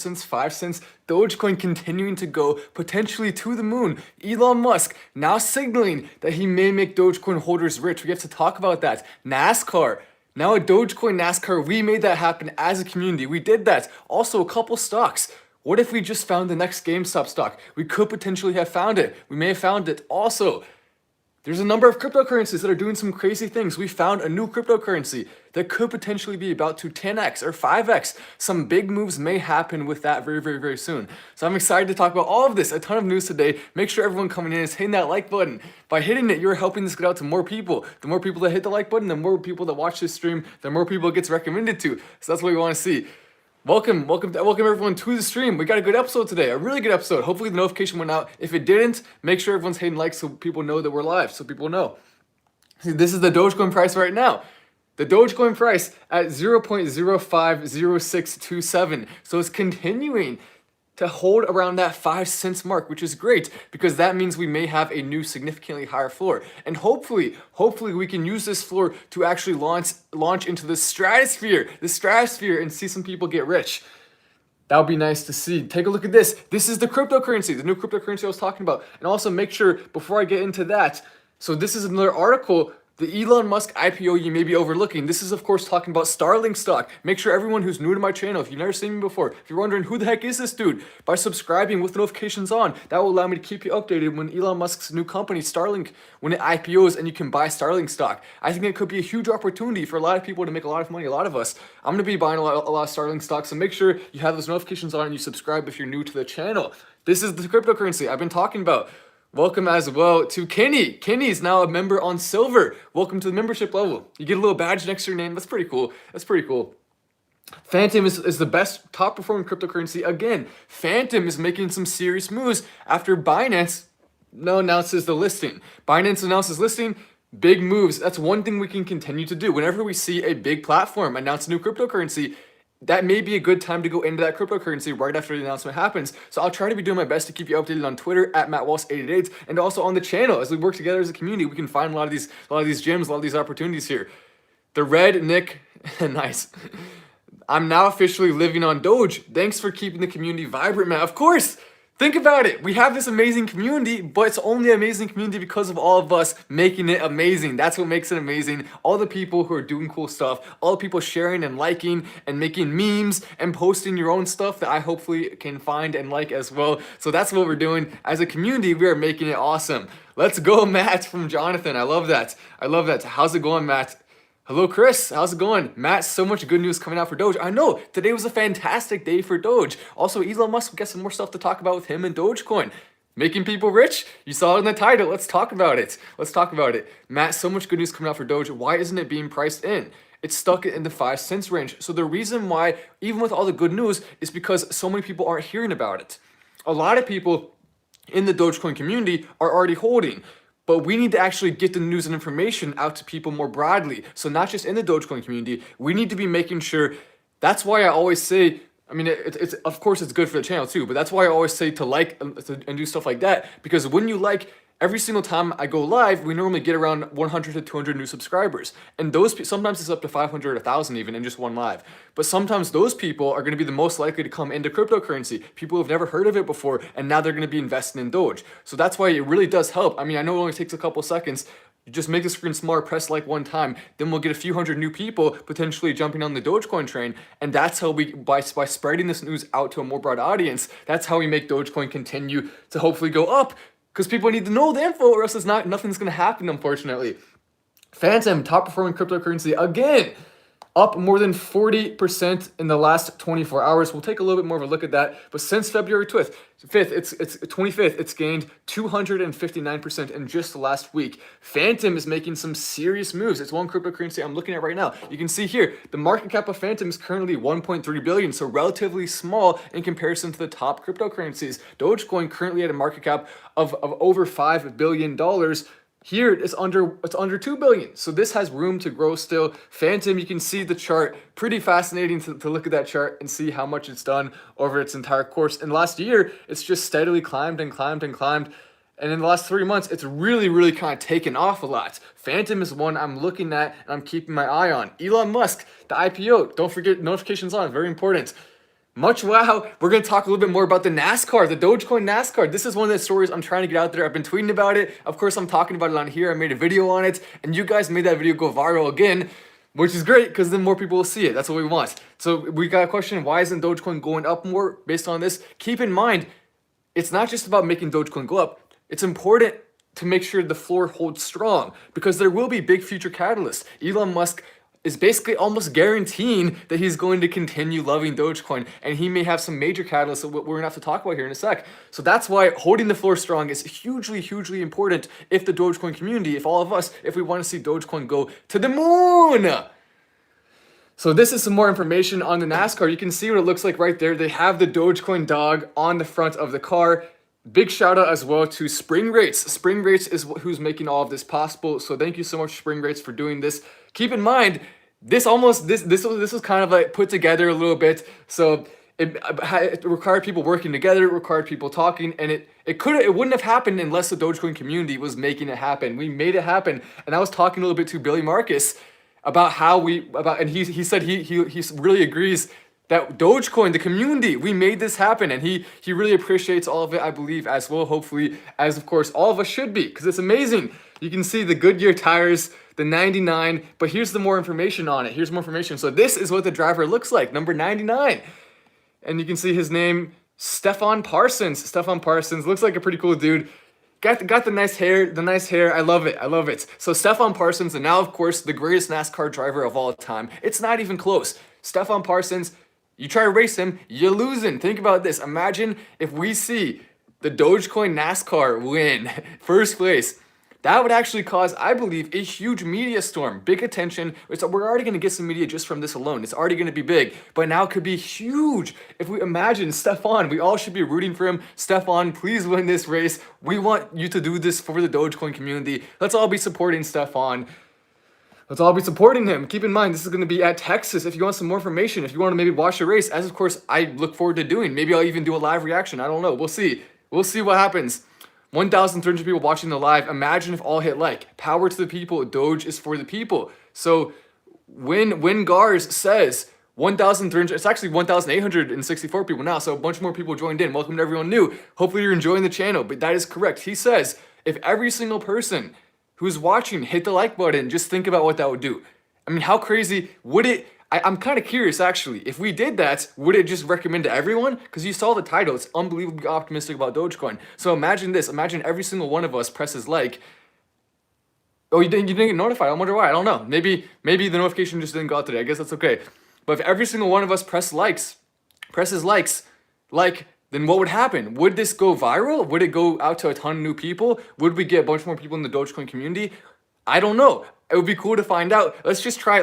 cents, 5 cents, Dogecoin continuing to go potentially to the moon. Elon Musk now signaling that he may make Dogecoin holders rich. We have to talk about that. NASCAR. Now a Dogecoin NASCAR, we made that happen as a community. We did that. Also, a couple stocks. What if we just found the next GameStop stock? We could potentially have found it. We may have found it. Also, there's a number of cryptocurrencies that are doing some crazy things. We found a new cryptocurrency that could potentially be about to 10x or 5x. Some big moves may happen with that very soon. So I'm excited to talk about all of this. A ton of news today. Make sure everyone coming in is hitting that like button. By hitting it, you're helping this get out to more people. The more people that hit the like button, the more people that watch this stream, the more people it gets recommended to. So that's what we want to see. Welcome everyone to the stream. We got a good episode today, a really good episode. Hopefully the notification went out. If it didn't, make sure everyone's hitting like so people know that we're live, so people know. See, this is the Dogecoin price right now. The Dogecoin price at 0.050627. So it's continuing to hold around that 5 cents mark, which is great because that means we may have a new significantly higher floor. And hopefully we can use this floor to actually launch into the stratosphere and see some people get rich. That would be nice to see. Take a look at this. This is the cryptocurrency, the new cryptocurrency I was talking about. And also make sure before I get into that, so this is another article, the Elon Musk IPO you may be overlooking. This is, of course, talking about Starlink stock. Make sure everyone who's new to my channel, if you've never seen me before, if you're wondering who the heck is this dude, by subscribing with notifications on, that will allow me to keep you updated when Elon Musk's new company, Starlink, when it IPOs and you can buy Starlink stock. I think it could be a huge opportunity for a lot of people to make a lot of money, a lot of us. I'm going to be buying a lot of Starlink stock, so make sure you have those notifications on and you subscribe if you're new to the channel. This is the cryptocurrency I've been talking about. Welcome as well to Kenny. Kenny's now a member on Silver. Welcome to the membership level. You get a little badge next to your name. That's pretty cool. Phantom is the best top performing cryptocurrency. Again, Phantom is making some serious moves after Binance now announces the listing. Binance announces listing, big moves. That's one thing we can continue to do. Whenever we see a big platform announce a new cryptocurrency, that may be a good time to go into that cryptocurrency right after the announcement happens. So I'll try to be doing my best to keep you updated on Twitter at MattWalsh888 and also on the channel. As we work together as a community, we can find a lot of these gems, a lot of these opportunities here. The Red Nick, nice. I'm now officially living on Doge. Thanks for keeping the community vibrant, man. Of course. Think about it. We have this amazing community, but it's only an amazing community because of all of us making it amazing. That's what makes it amazing. All the people who are doing cool stuff, all the people sharing and liking and making memes and posting your own stuff that I hopefully can find and like as well. So that's what we're doing. As a community, we are making it awesome. Let's go, Matt from Jonathan. I love that. How's it going, Matt? Hello, Chris. How's it going? Matt, so much good news coming out for Doge. I know, today was a fantastic day for Doge. Also, Elon Musk, we got some more stuff to talk about with him and Dogecoin. Making people rich? You saw it in the title. Let's talk about it. Matt, so much good news coming out for Doge. Why isn't it being priced in? It's stuck in the 5 cents range. So the reason why, even with all the good news, is because so many people aren't hearing about it. A lot of people in the Dogecoin community are already holding. But we need to actually get the news and information out to people more broadly. So not just in the Dogecoin community, we need to be making sure. That's why I always say, I mean, it's of course it's good for the channel too, but that's why I always say to like and do stuff like that. Because when you like, every single time I go live, we normally get around 100 to 200 new subscribers. And those sometimes it's up to 500, 1,000 even in just one live. But sometimes those people are going to be the most likely to come into cryptocurrency. People who have never heard of it before, and now they're going to be investing in Doge. So that's why it really does help. I mean, I know it only takes a couple seconds. You just make the screen smaller, press like one time, then we'll get a few hundred new people potentially jumping on the Dogecoin train. And that's how we, by spreading this news out to a more broad audience, that's how we make Dogecoin continue to hopefully go up. Because people need to know the info or else nothing's going to happen, unfortunately. Phantom, top performing cryptocurrency, again, up more than 40% in the last 24 hours. We'll take a little bit more of a look at that. But since February 25th, it's gained 259% in just the last week. Phantom is making some serious moves. It's one cryptocurrency I'm looking at right now. You can see here, the market cap of Phantom is currently 1.3 billion, so relatively small in comparison to the top cryptocurrencies. Dogecoin currently at a market cap of over $5 billion. Here it's under 2 billion. So this has room to grow still. Phantom, you can see the chart. Pretty fascinating to look at that chart and see how much it's done over its entire course. And last year, it's just steadily climbed and climbed and climbed. And in the last 3 months, it's really kind of taken off a lot. Phantom is one I'm looking at and I'm keeping my eye on. Elon Musk, the IPO, don't forget notifications on, very important. Much wow. We're going to talk a little bit more about the NASCAR, the Dogecoin NASCAR. This is one of the stories I'm trying to get out there. I've been tweeting about it. Of course, I'm talking about it on here. I made a video on it, and you guys made that video go viral again, which is great because then more people will see it. That's what we want. So we got a question, why isn't Dogecoin going up more based on this? Keep in mind, it's not just about making Dogecoin go up. It's important to make sure the floor holds strong because there will be big future catalysts. Elon Musk is basically almost guaranteeing that he's going to continue loving Dogecoin, and he may have some major catalysts that we're gonna have to talk about here in a sec. So that's why holding the floor strong is hugely, hugely important if the Dogecoin community, if all of us, if we want to see Dogecoin go to the moon. So this is some more information on the NASCAR. You can see what it looks like right there. They have the Dogecoin dog on the front of the car. Big shout out as well to Spring Rates. Spring Rates is who's making all of this possible. So thank you so much, Spring Rates, for doing this. Keep in mind, this was kind of like put together a little bit. So it required people working together. It required people talking, and it wouldn't have happened unless the Dogecoin community was making it happen. We made it happen, and I was talking a little bit to Billy Marcus about and he said he really agrees that Dogecoin, the community, we made this happen, and he really appreciates all of it, I believe, as well, hopefully, as of course all of us should be, because it's amazing. You can see the Goodyear tires, the 99, but here's the more information on it. Here's more information. So this is what the driver looks like, number 99. And you can see his name, Stefan Parsons. Stefan Parsons looks like a pretty cool dude. Got the nice hair, I love it. So Stefan Parsons, and now of course the greatest NASCAR driver of all time. It's not even close. Stefan Parsons, you try to race him, you're losing. Think about this. Imagine if we see the Dogecoin NASCAR win first place. That would actually cause, I believe, a huge media storm, big attention. We're already going to get some media just from this alone. It's already going to be big, but now it could be huge. If we imagine Stefan, we all should be rooting for him. Stefan, please win this race. We want you to do this for the Dogecoin community. Let's all be supporting Stefan. Let's all be supporting him. Keep in mind, this is going to be at Texas. If you want some more information, if you want to maybe watch the race, as of course I look forward to doing. Maybe I'll even do a live reaction. I don't know. We'll see. We'll see what happens. 1,300 people watching the live. Imagine if all hit like. Power to the people. Doge is for the people. So when Gars says 1,300, it's actually 1,864 people now. So a bunch more people joined in. Welcome to everyone new. Hopefully you're enjoying the channel, but that is correct. He says if every single person who's watching hit the like button, just think about what that would do. I mean, how crazy would it? I'm kind of curious, actually. If we did that, would it just recommend to everyone? Because you saw the title. It's unbelievably optimistic about Dogecoin. So imagine this. Imagine every single one of us presses like. Oh, you didn't get notified. I wonder why. I don't know. Maybe the notification just didn't go out today. I guess that's okay. But if every single one of us presses likes, then what would happen? Would this go viral? Would it go out to a ton of new people? Would we get a bunch more people in the Dogecoin community? I don't know. It would be cool to find out. Let's just try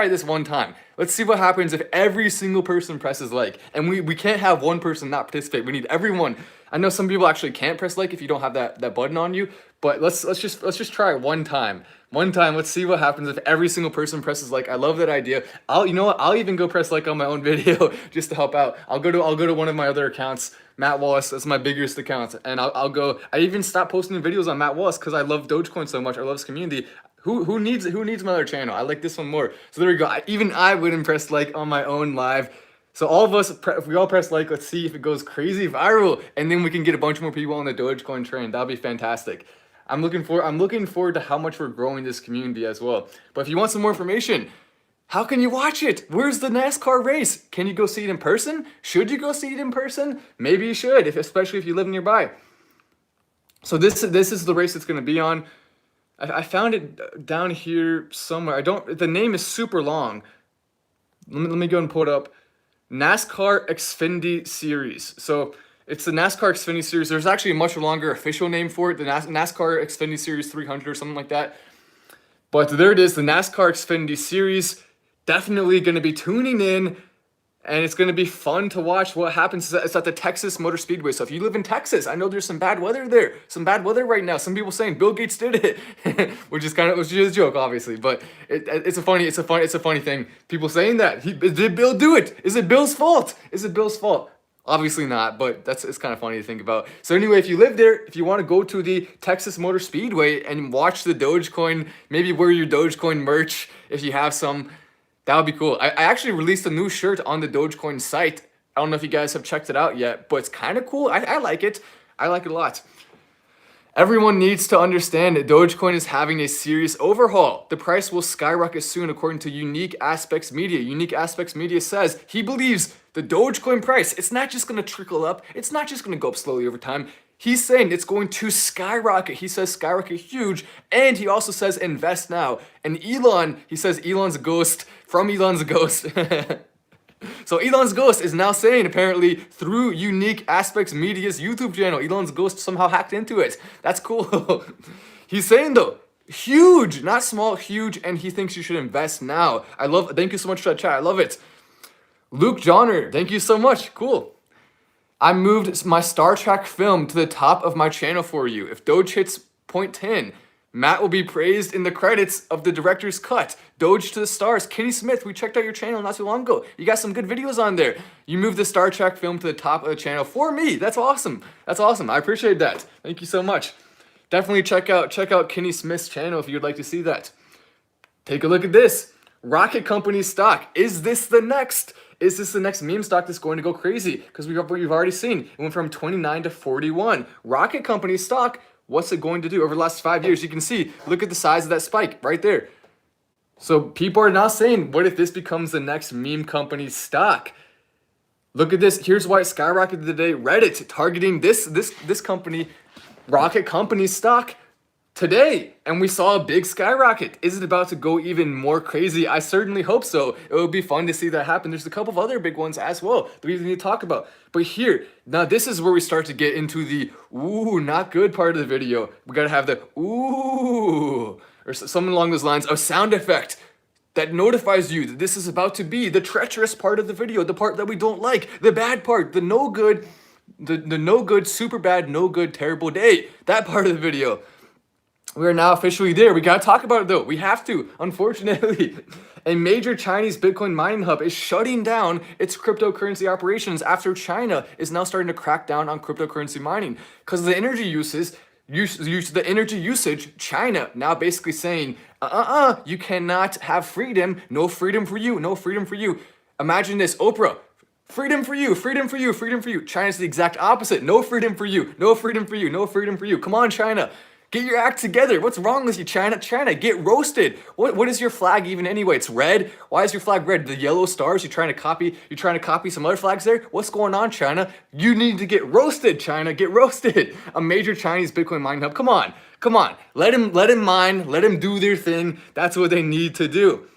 this one time. Let's see what happens if every single person presses like. And we can't have one person not participate. We need everyone. I know some people actually can't press like if you don't have that button on you, but let's just try it one time. Let's see what happens if every single person presses like. I love that idea. You know what? I'll even go press like on my own video just to help out. I'll go to one of my other accounts, Matt Wallace. That's my biggest account, and I'll go. I even stopped posting videos on Matt Wallace because I love Dogecoin so much. I love his community. Who needs my other channel? I like this one more. So there we go. Even I wouldn't press like on my own live. So all of us, if we all press like, let's see if it goes crazy viral, and then we can get a bunch more people on the Dogecoin train. That'll be fantastic. I'm looking forward to how much we're growing this community as well. But if you want some more information, how can you watch it? Where's the NASCAR race? Can you go see it in person? Should you go see it in person? Maybe you should, especially if you live nearby. So this is the race it's going to be on. I found it down here somewhere. The name is super long. Let me go and pull it up. NASCAR Xfinity Series. So it's the NASCAR Xfinity Series. There's actually a much longer official name for it, the NASCAR Xfinity Series 300 or something like that. But there it is, the NASCAR Xfinity Series. Definitely going to be tuning in, and it's going to be fun to watch what happens. It's at the Texas Motor Speedway. So if you live in Texas, I know there's some bad weather there. Some bad weather right now. Some people saying Bill Gates did it, which is a joke, obviously. But it's a funny thing. People saying that did Bill do it? Is it Bill's fault? Obviously not, but it's kind of funny to think about. So anyway, if you live there, if you want to go to the Texas Motor Speedway and watch the Dogecoin, maybe wear your Dogecoin merch if you have some. That would be cool. I actually released a new shirt on the Dogecoin site I don't know if you guys have checked it out yet, but it's kind of cool. I like it. I like it a lot. Everyone needs to understand that Dogecoin is having a serious overhaul. The price will skyrocket soon, according to Unique Aspects Media. Unique Aspects Media says he believes the Dogecoin price, it's not just going to trickle up. It's not just going to go up slowly over time. He's saying it's going to skyrocket. He says skyrocket huge. And he also says invest now. And Elon, he says Elon's a ghost from Elon's a ghost. So Elon's ghost is now saying, apparently, through Unique Aspects Media's YouTube channel, Elon's ghost somehow hacked into it. That's cool. He's saying, though, huge, not small, huge, and he thinks you should invest now. Thank you so much for that chat. I love it. Luke Johnner, thank you so much. Cool. I moved my Star Trek film to the top of my channel for you. If Doge hits 0.10, Matt will be praised in the credits of the director's cut. Doge to the stars. Kenny Smith, we checked out your channel not too long ago. You got some good videos on there. You moved the Star Trek film to the top of the channel for me. That's awesome. That's awesome. I appreciate that. Thank you so much. Definitely check out Kenny Smith's channel if you'd like to see that. Take a look at this. Rocket Company stock. Is this the next meme stock that's going to go crazy? Because we've already seen it went from 29 to 41. Rocket Company stock. What's it going to do over the last 5 years? You can see, look at the size of that spike right there. So people are now saying, what if this becomes the next meme company stock? Look at this. Here's why it skyrocketed today. Reddit targeting this company, Rocket Company stock today. And we saw a big skyrocket. Is it about to go even more crazy? I certainly hope so. It would be fun to see that happen. There's a couple of other big ones as well that we need to talk about. But here, now this is where we start to get into the ooh, not good part of the video. We gotta have the ooh, or something along those lines, a sound effect that notifies you that this is about to be the treacherous part of the video, the part that we don't like, the bad part, the no good, the no good, super bad, no good, terrible day, that part of the video. We are now officially there. We gotta talk about it though. We have to, unfortunately. A major Chinese Bitcoin mining hub is shutting down its cryptocurrency operations after China is now starting to crack down on cryptocurrency mining. Because of the energy usage, China now basically saying, you cannot have freedom, no freedom for you, no freedom for you. Imagine this, Oprah. Freedom for you, freedom for you, freedom for you. China's the exact opposite. No freedom for you, no freedom for you, no freedom for you. Come on, China. Get your act together. What's wrong with you, China? China, get roasted. What is your flag even anyway? It's red. Why is your flag red? The yellow stars? You're trying to copy some other flags there? What's going on, China? You need to get roasted, China. Get roasted. A major Chinese Bitcoin mining hub. Come on. Let him mine. Let him do their thing. That's what they need to do.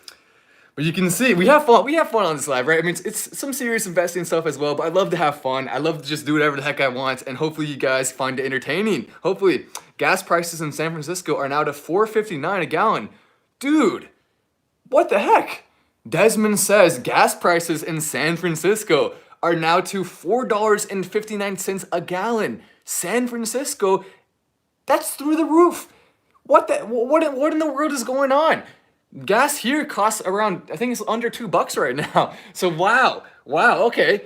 But you can see, we have fun on this live, right? I mean, it's some serious investing stuff as well, but I love to have fun. I love to just do whatever the heck I want, and hopefully you guys find it entertaining. Hopefully. Gas prices in San Francisco are now to $4.59 a gallon. Dude, what the heck? Desmond says gas prices in San Francisco are now to $4.59 a gallon. San Francisco, that's through the roof. What in the world is going on? Gas here costs around, I think it's under $2 right now. So wow, okay.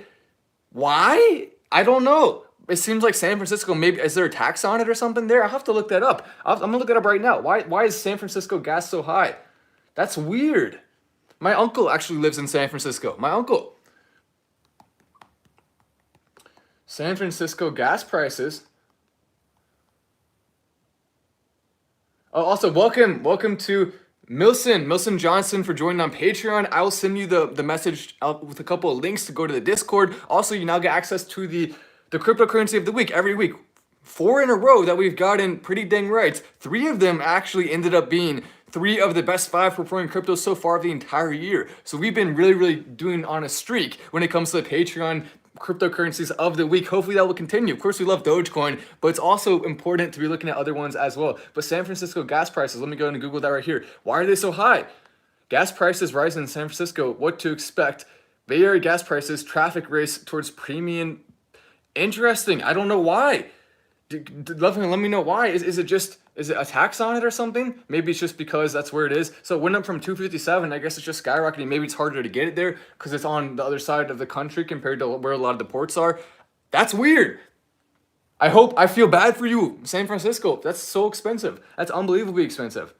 Why? I don't know. It seems like San Francisco, maybe, is there a tax on it or something there? I'll have to look that up. I'm gonna look it up right now. Why is San Francisco gas so high? That's weird. My uncle actually lives in San Francisco. My uncle. San Francisco gas prices. Oh, also, welcome to Milson Johnson for joining on Patreon. I will send you the message with a couple of links to go to the Discord. Also, you now get access to the cryptocurrency of the week every week. 4 in a row that we've gotten pretty dang right. 3 of them actually ended up being 3 of the best 5 performing cryptos so far of the entire year. So we've been really doing on a streak when it comes to the Patreon cryptocurrencies of the week. Hopefully that will continue. Of course, we love Dogecoin, but it's also important to be looking at other ones as well. But San Francisco gas prices, let me go and Google that right here. Why are they so high? Gas prices rising in San Francisco, what to expect? Bay Area gas prices, traffic race towards premium. Interesting. I don't know why. Let me know why. Is it a tax on it or something? Maybe it's just because that's where it is. So it went up from 257. I guess it's just skyrocketing. Maybe it's harder to get it there because it's on the other side of the country compared to where a lot of the ports are. That's weird. I feel bad for you, San Francisco. That's so expensive. That's unbelievably expensive.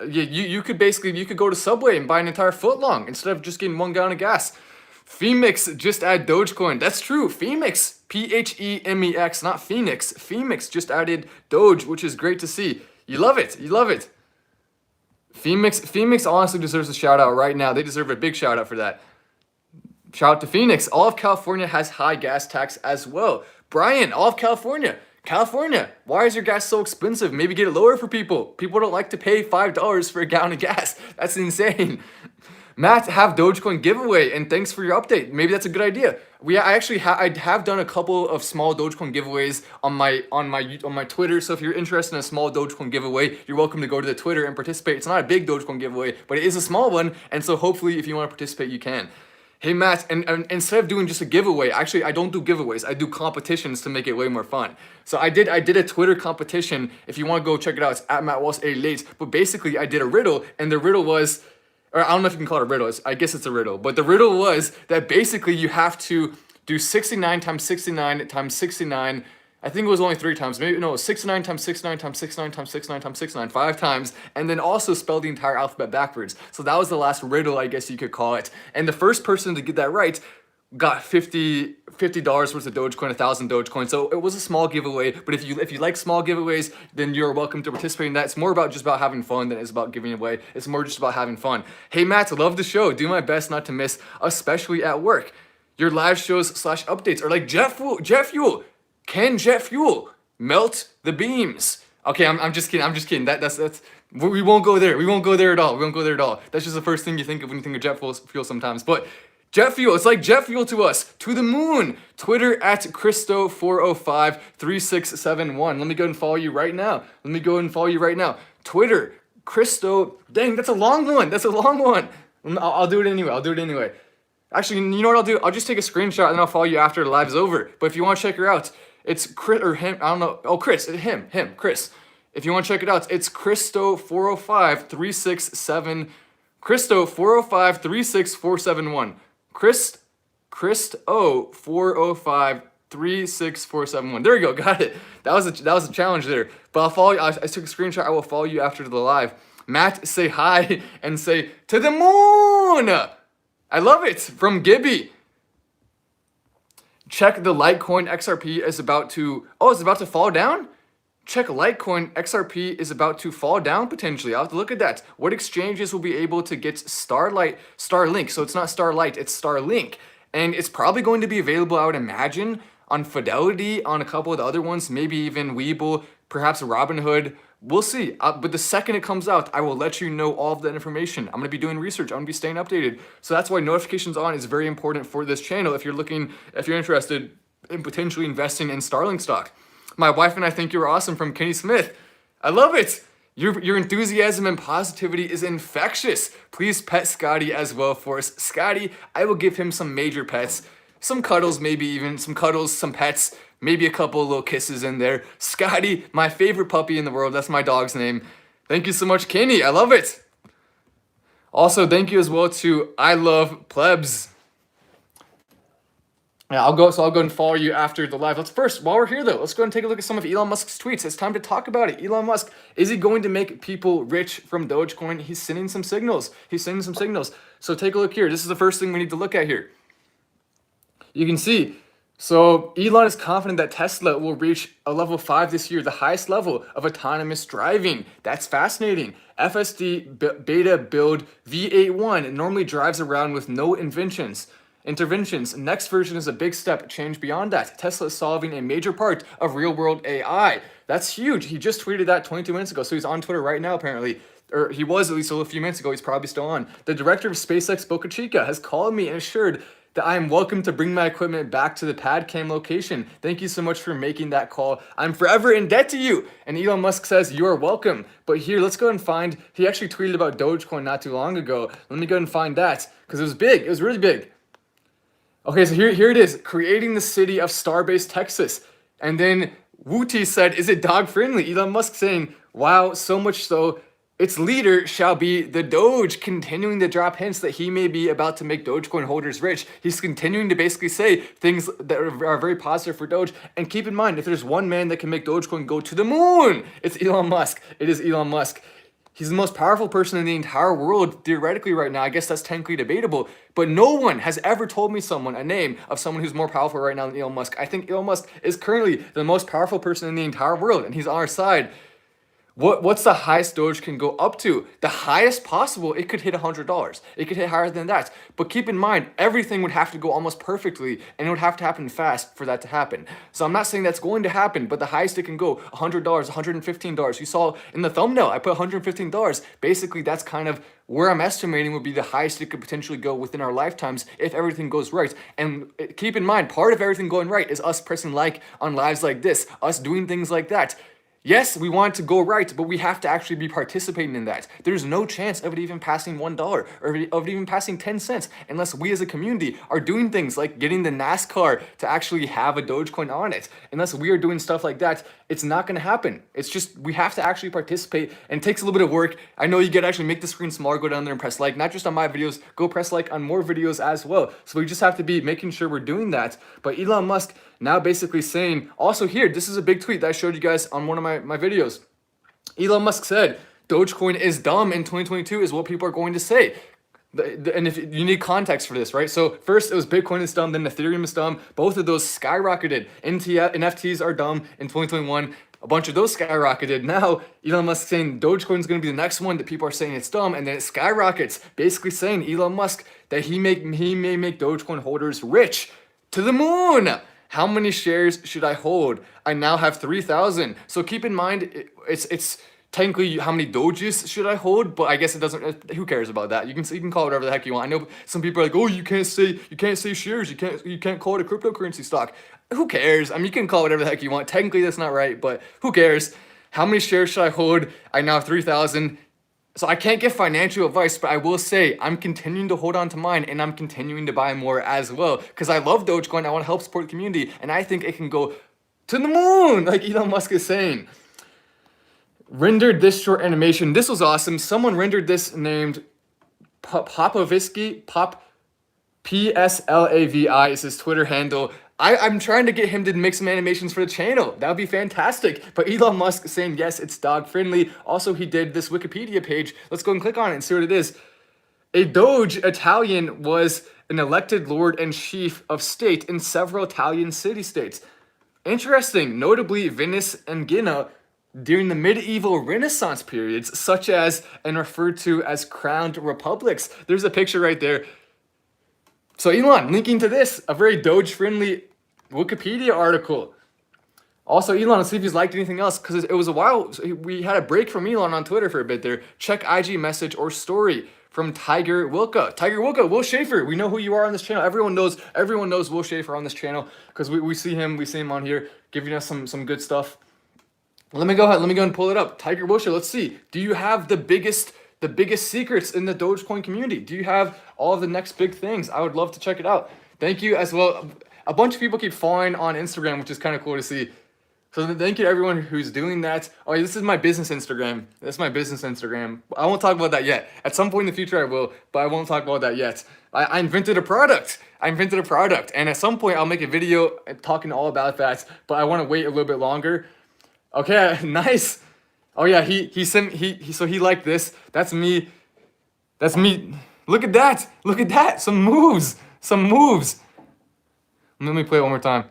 You could basically, you could go to Subway and buy an entire foot long instead of just getting 1 gallon of gas. Phoenix just added Dogecoin. That's true. Phoenix, Phemex, not Phoenix. Phoenix just added Doge, which is great to see. You love it. You love it. Phoenix honestly deserves a shout out right now. They deserve a big shout out for that. Shout out to Phoenix. All of California has high gas tax as well. Brian, all of California. California, why is your gas so expensive? Maybe get it lower for people. People don't like to pay $5 for a gallon of gas. That's insane. Matt, have Dogecoin giveaway, and thanks for your update. Maybe that's a good idea. I have done a couple of small Dogecoin giveaways on my Twitter. So if you're interested in a small Dogecoin giveaway, you're welcome to go to the Twitter and participate. It's not a big Dogecoin giveaway, but it is a small one, and so hopefully if you want to participate, you can. Hey Matt, and instead of doing just a giveaway, actually I don't do giveaways. I do competitions to make it way more fun. So I did a Twitter competition. If you want to go check it out, it's at MattWalsh88. But basically I did a riddle, and the riddle was, or I don't know if you can call it a riddle. I guess it's a riddle. But the riddle was that basically you have to do 69 times 69 times 69. I think it was only 3 times. Maybe no, 69 times 69 times 69 times 69 times 69 5 times, and then also spell the entire alphabet backwards. So that was the last riddle, I guess you could call it. And the first person to get that right got $50 worth of Dogecoin, 1,000 Dogecoin. So it was a small giveaway. But if you like small giveaways, then you're welcome to participate in that. It's more about just about having fun than it's about giving away. It's more just about having fun. Hey Matt, love the show. Do my best not to miss, especially at work. Your live shows / updates are like jet fuel. Can jet fuel melt the beams? Okay, I'm just kidding. That's we won't go there. We won't go there at all. That's just the first thing you think of when you think of jet fuel sometimes. But jet fuel, it's like jet fuel to us. To the moon. Twitter at Christo4053671. Let me go and follow you right now. Twitter, Christo. Dang, that's a long one. I'll do it anyway. Actually, you know what I'll do? I'll just take a screenshot and then I'll follow you after the live's over. But if you want to check her out, it's Chris or him. I don't know. Oh, Chris. Chris. If you want to check it out, it's Christo405367. Christo40536471. Christo40536471. There we go. Got it. That was a challenge there. But I'll follow you. I took a screenshot. I will follow you after the live. Matt, say hi and say to the moon. I love it. From Gibby. Check the Litecoin XRP is about to... Oh, it's about to fall down? Check Litecoin XRP is about to fall down potentially. I'll have to look at that. What exchanges will be able to get Starlink? So it's not Starlight, it's Starlink. And it's probably going to be available, I would imagine, on Fidelity, on a couple of the other ones, maybe even Webull, perhaps Robinhood. We'll see. But the second it comes out, I will let you know all of that information. I'm going to be doing research. I'm going to be staying updated. So that's why notifications on is very important for this channel if you're interested in potentially investing in Starlink stock. My wife and I think you're awesome, from Kenny Smith. I love it. Your enthusiasm and positivity is infectious. Please pet Scotty as well for us. Scotty, I will give him some major pets. Some cuddles, maybe even some pets. Maybe a couple of little kisses in there. Scotty, my favorite puppy in the world. That's my dog's name. Thank you so much, Kenny. I love it. Also, thank you as well to I Love Plebs. Yeah, I'll go and follow you after the live. While we're here though, let's go and take a look at some of Elon Musk's tweets. It's time to talk about it. Elon Musk, is he going to make people rich from Dogecoin? He's sending some signals. So take a look here. This is the first thing we need to look at here. You can see, so Elon is confident that Tesla will reach a level 5 this year, the highest level of autonomous driving. That's fascinating. FSD beta build V81 normally drives around with no interventions. Next version is a big step change beyond that. Tesla is solving a major part of real-world AI. That's huge. He just tweeted that 22 minutes ago, so he's on Twitter right now apparently. Or he was at least a few minutes ago. He's probably still on. The director of SpaceX, Boca Chica, has called me and assured that I am welcome to bring my equipment back to the pad cam location. Thank you so much for making that call. I'm forever in debt to you. And Elon Musk says, you are welcome. But here, let's go and find, he actually tweeted about Dogecoin not too long ago. Let me go and find that, because it was big. It was really big. Okay, so here it is. Creating the city of Starbase, Texas. And then Wooty said, is it dog friendly? Elon Musk saying, wow, so much so, its leader shall be the Doge, continuing to drop hints that he may be about to make Dogecoin holders rich. He's continuing to basically say things that are very positive for Doge. And keep in mind, if there's one man that can make Dogecoin go to the moon, it's Elon Musk. It is Elon Musk. He's the most powerful person in the entire world, theoretically, right now. I guess that's technically debatable. But no one has ever told me a name of someone who's more powerful right now than Elon Musk. I think Elon Musk is currently the most powerful person in the entire world, and he's on our side. What's the highest Doge can go up to? The highest possible, it could hit $100. It could hit higher than that. But keep in mind, everything would have to go almost perfectly, and it would have to happen fast for that to happen. So I'm not saying that's going to happen, but the highest it can go, $100, $115. You saw in the thumbnail, I put $115. Basically, that's kind of where I'm estimating would be the highest it could potentially go within our lifetimes if everything goes right. And keep in mind, part of everything going right is us pressing like on lives like this, us doing things like that. Yes, we want it to go right, but we have to actually be participating in that. There's no chance of it even passing $1 or of it even passing 10 cents unless we as a community are doing things like getting the NASCAR to actually have a Dogecoin on it. Unless we are doing stuff like that, it's not going to happen. It's just we have to actually participate, and it takes a little bit of work. I know you get to actually make the screen smaller, go down there and press like, not just on my videos, go press like on more videos as well. So we just have to be making sure we're doing that. But Elon Musk now basically saying, also here, this is a big tweet that I showed you guys on one of my videos. Elon Musk said, Dogecoin is dumb in 2022 is what people are going to say. And if you need context for this, right? So first it was Bitcoin is dumb, then Ethereum is dumb. Both of those skyrocketed. NFTs are dumb in 2021. A bunch of those skyrocketed. Now Elon Musk saying Dogecoin is going to be the next one that people are saying it's dumb, and then it skyrockets. Basically saying Elon Musk that he may make Dogecoin holders rich to the moon. How many shares should I hold? I now have 3,000. So keep in mind, it's technically how many Doges should I hold, but I guess it doesn't. Who cares about that? You can call it whatever the heck you want. I know some people are like, oh, you can't say shares. You can't call it a cryptocurrency stock. Who cares? I mean, you can call it whatever the heck you want. Technically, that's not right, but who cares? How many shares should I hold? I now have 3,000. So I can't give financial advice, but I will say I'm continuing to hold on to mine, and I'm continuing to buy more as well because I love Dogecoin. I want to help support the community, and I think it can go to the moon, like Elon Musk is saying. Rendered this short animation. This was awesome. Someone rendered this named Popovisky, PSLAVI is his Twitter handle. I'm trying to get him to make some animations for the channel. That would be fantastic. But Elon Musk saying, yes, it's dog friendly. Also, he did this Wikipedia page. Let's go and click on it and see what it is. A Doge Italian was an elected lord and chief of state in several Italian city-states. Interesting. Notably, Venice and Genoa during the medieval Renaissance periods, such as and referred to as crowned republics. There's a picture right there. So Elon, linking to this, a very Doge-friendly Wikipedia article. Also, Elon, let's see if he's liked anything else, because it was a while, we had a break from Elon on Twitter for a bit there. Check IG message or story from Tiger Wilka. Tiger Wilka, Will Schaefer, we know who you are on this channel. Everyone knows Will Schaefer on this channel, because we see him on here, giving us some good stuff. Let me go ahead and pull it up. Tiger Wilka, let's see. Do you have the biggest secrets in the Dogecoin community? Do you have all of the next big things? I would love to check it out. Thank you as well. A bunch of people keep following on Instagram, which is kind of cool to see. So thank you to everyone who's doing that. Oh, yeah, this is my business Instagram. That's my business Instagram. I won't talk about that yet. At some point in the future I will, but I won't talk about that yet. I invented a product. And at some point I'll make a video talking all about that, but I want to wait a little bit longer. Okay, nice. Oh yeah, he sent so he liked this. That's me. Look at that. Some moves. Let me play it one more time.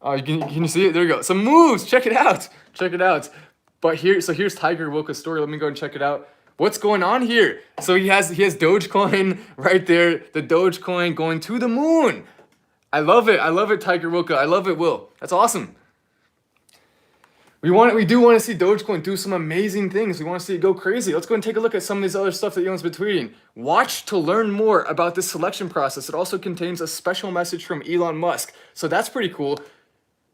Oh, can you see it? There you go. Some moves. Check it out. But here's Tiger Wilka's story. Let me go and check it out. What's going on here? So he has Dogecoin right there. The Dogecoin going to the moon. I love it, Tiger Wilka. I love it, Will. That's awesome. We do want to see Dogecoin do some amazing things. We want to see it go crazy. Let's go and take a look at some of these other stuff that Elon's been tweeting. Watch to learn more about this selection process. It also contains a special message from Elon Musk. So that's pretty cool.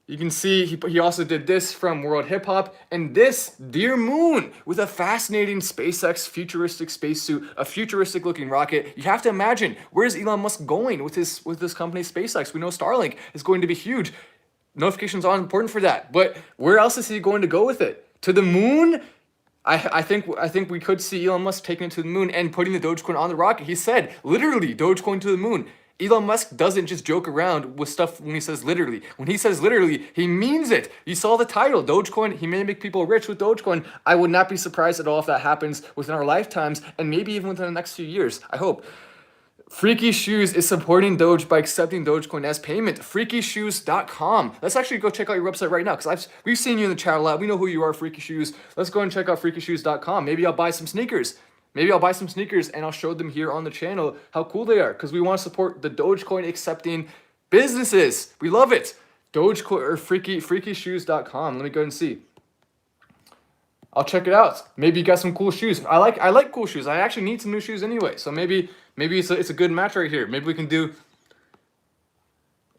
You can see he also did this from World Hip Hop, and this Dear Moon with a fascinating SpaceX futuristic spacesuit, a futuristic looking rocket. You have to imagine, where's Elon Musk going with this company SpaceX? We know Starlink is going to be huge. Notifications aren't important for that, but where else is he going to go with it? To the moon? I think we could see Elon Musk taking it to the moon and putting the Dogecoin on the rocket. He said literally Dogecoin to the moon. Elon Musk doesn't just joke around with stuff when he says literally. When he says literally, he means it. You saw the title, Dogecoin. He may make people rich with Dogecoin. I would not be surprised at all if that happens within our lifetimes and maybe even within the next few years. I hope. Freaky Shoes is supporting Doge by accepting Dogecoin as payment. FreakyShoes.com. Let's actually go check out your website right now because we've seen you in the chat a lot. We know who you are, Freaky Shoes. Let's go and check out FreakyShoes.com. Maybe I'll buy some sneakers. Maybe I'll buy some sneakers and I'll show them here on the channel how cool they are because we want to support the Dogecoin accepting businesses. We love it. Dogecoin or FreakyShoes.com. Let me go and see. I'll check it out. Maybe you got some cool shoes. I like cool shoes. I actually need some new shoes anyway. So maybe it's a good match right here. Maybe we can do.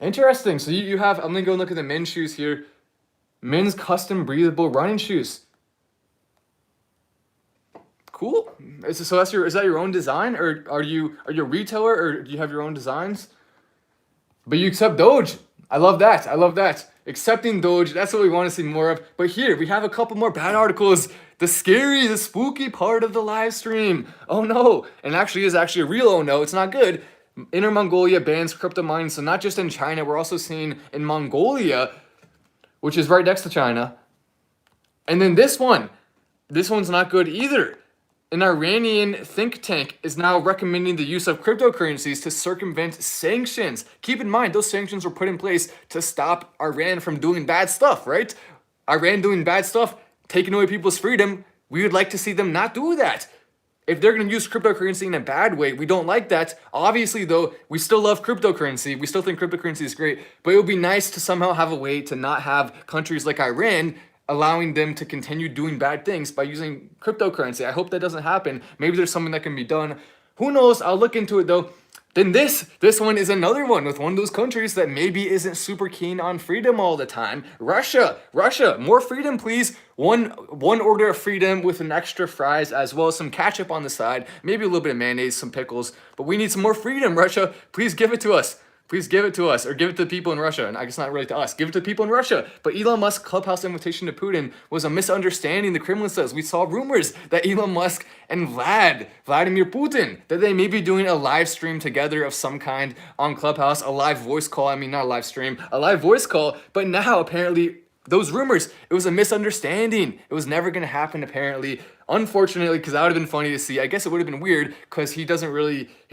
Interesting. So you have. I'm gonna go look at the men's shoes here. Men's custom breathable running shoes. Cool. Is that your own design, or are you a retailer, or do you have your own designs? But you accept Doge. I love that. Accepting Doge, that's what we want to see more of. But here, we have a couple more bad articles. The spooky part of the live stream. Oh no. And actually is a real oh no. It's not good. Inner Mongolia bans crypto mining. So not just in China, we're also seeing in Mongolia, which is right next to China. And then this one's not good either. An Iranian think tank is now recommending the use of cryptocurrencies to circumvent sanctions. Keep in mind, those sanctions were put in place to stop Iran from doing bad stuff, right? Iran doing bad stuff, taking away people's freedom. We would like to see them not do that. If they're going to use cryptocurrency in a bad way, we don't like that. Obviously, though, we still love cryptocurrency. We still think cryptocurrency is great. But it would be nice to somehow have a way to not have countries like Iran allowing them to continue doing bad things by using cryptocurrency. I hope that doesn't happen. Maybe there's something that can be done. Who knows? I'll look into it though. Then this one is another one with one of those countries that maybe isn't super keen on freedom all the time. Russia, more freedom, please. One order of freedom with an extra fries as well as some ketchup on the side. Maybe a little bit of mayonnaise, some pickles. But we need some more freedom, Russia. Please give it to us. Please give it to us, or give it to the people in Russia. And I guess not really to us. Give it to the people in Russia. But Elon Musk's clubhouse invitation to Putin was a misunderstanding, the Kremlin says. We saw rumors that Elon Musk and Vladimir Putin, that they may be doing a live stream together of some kind on Clubhouse, a live voice call. I mean, not a live stream, a live voice call. But now, apparently, those rumors, it was a misunderstanding. It was never going to happen, apparently. Unfortunately, because that would have been funny to see. I guess it would have been weird because he's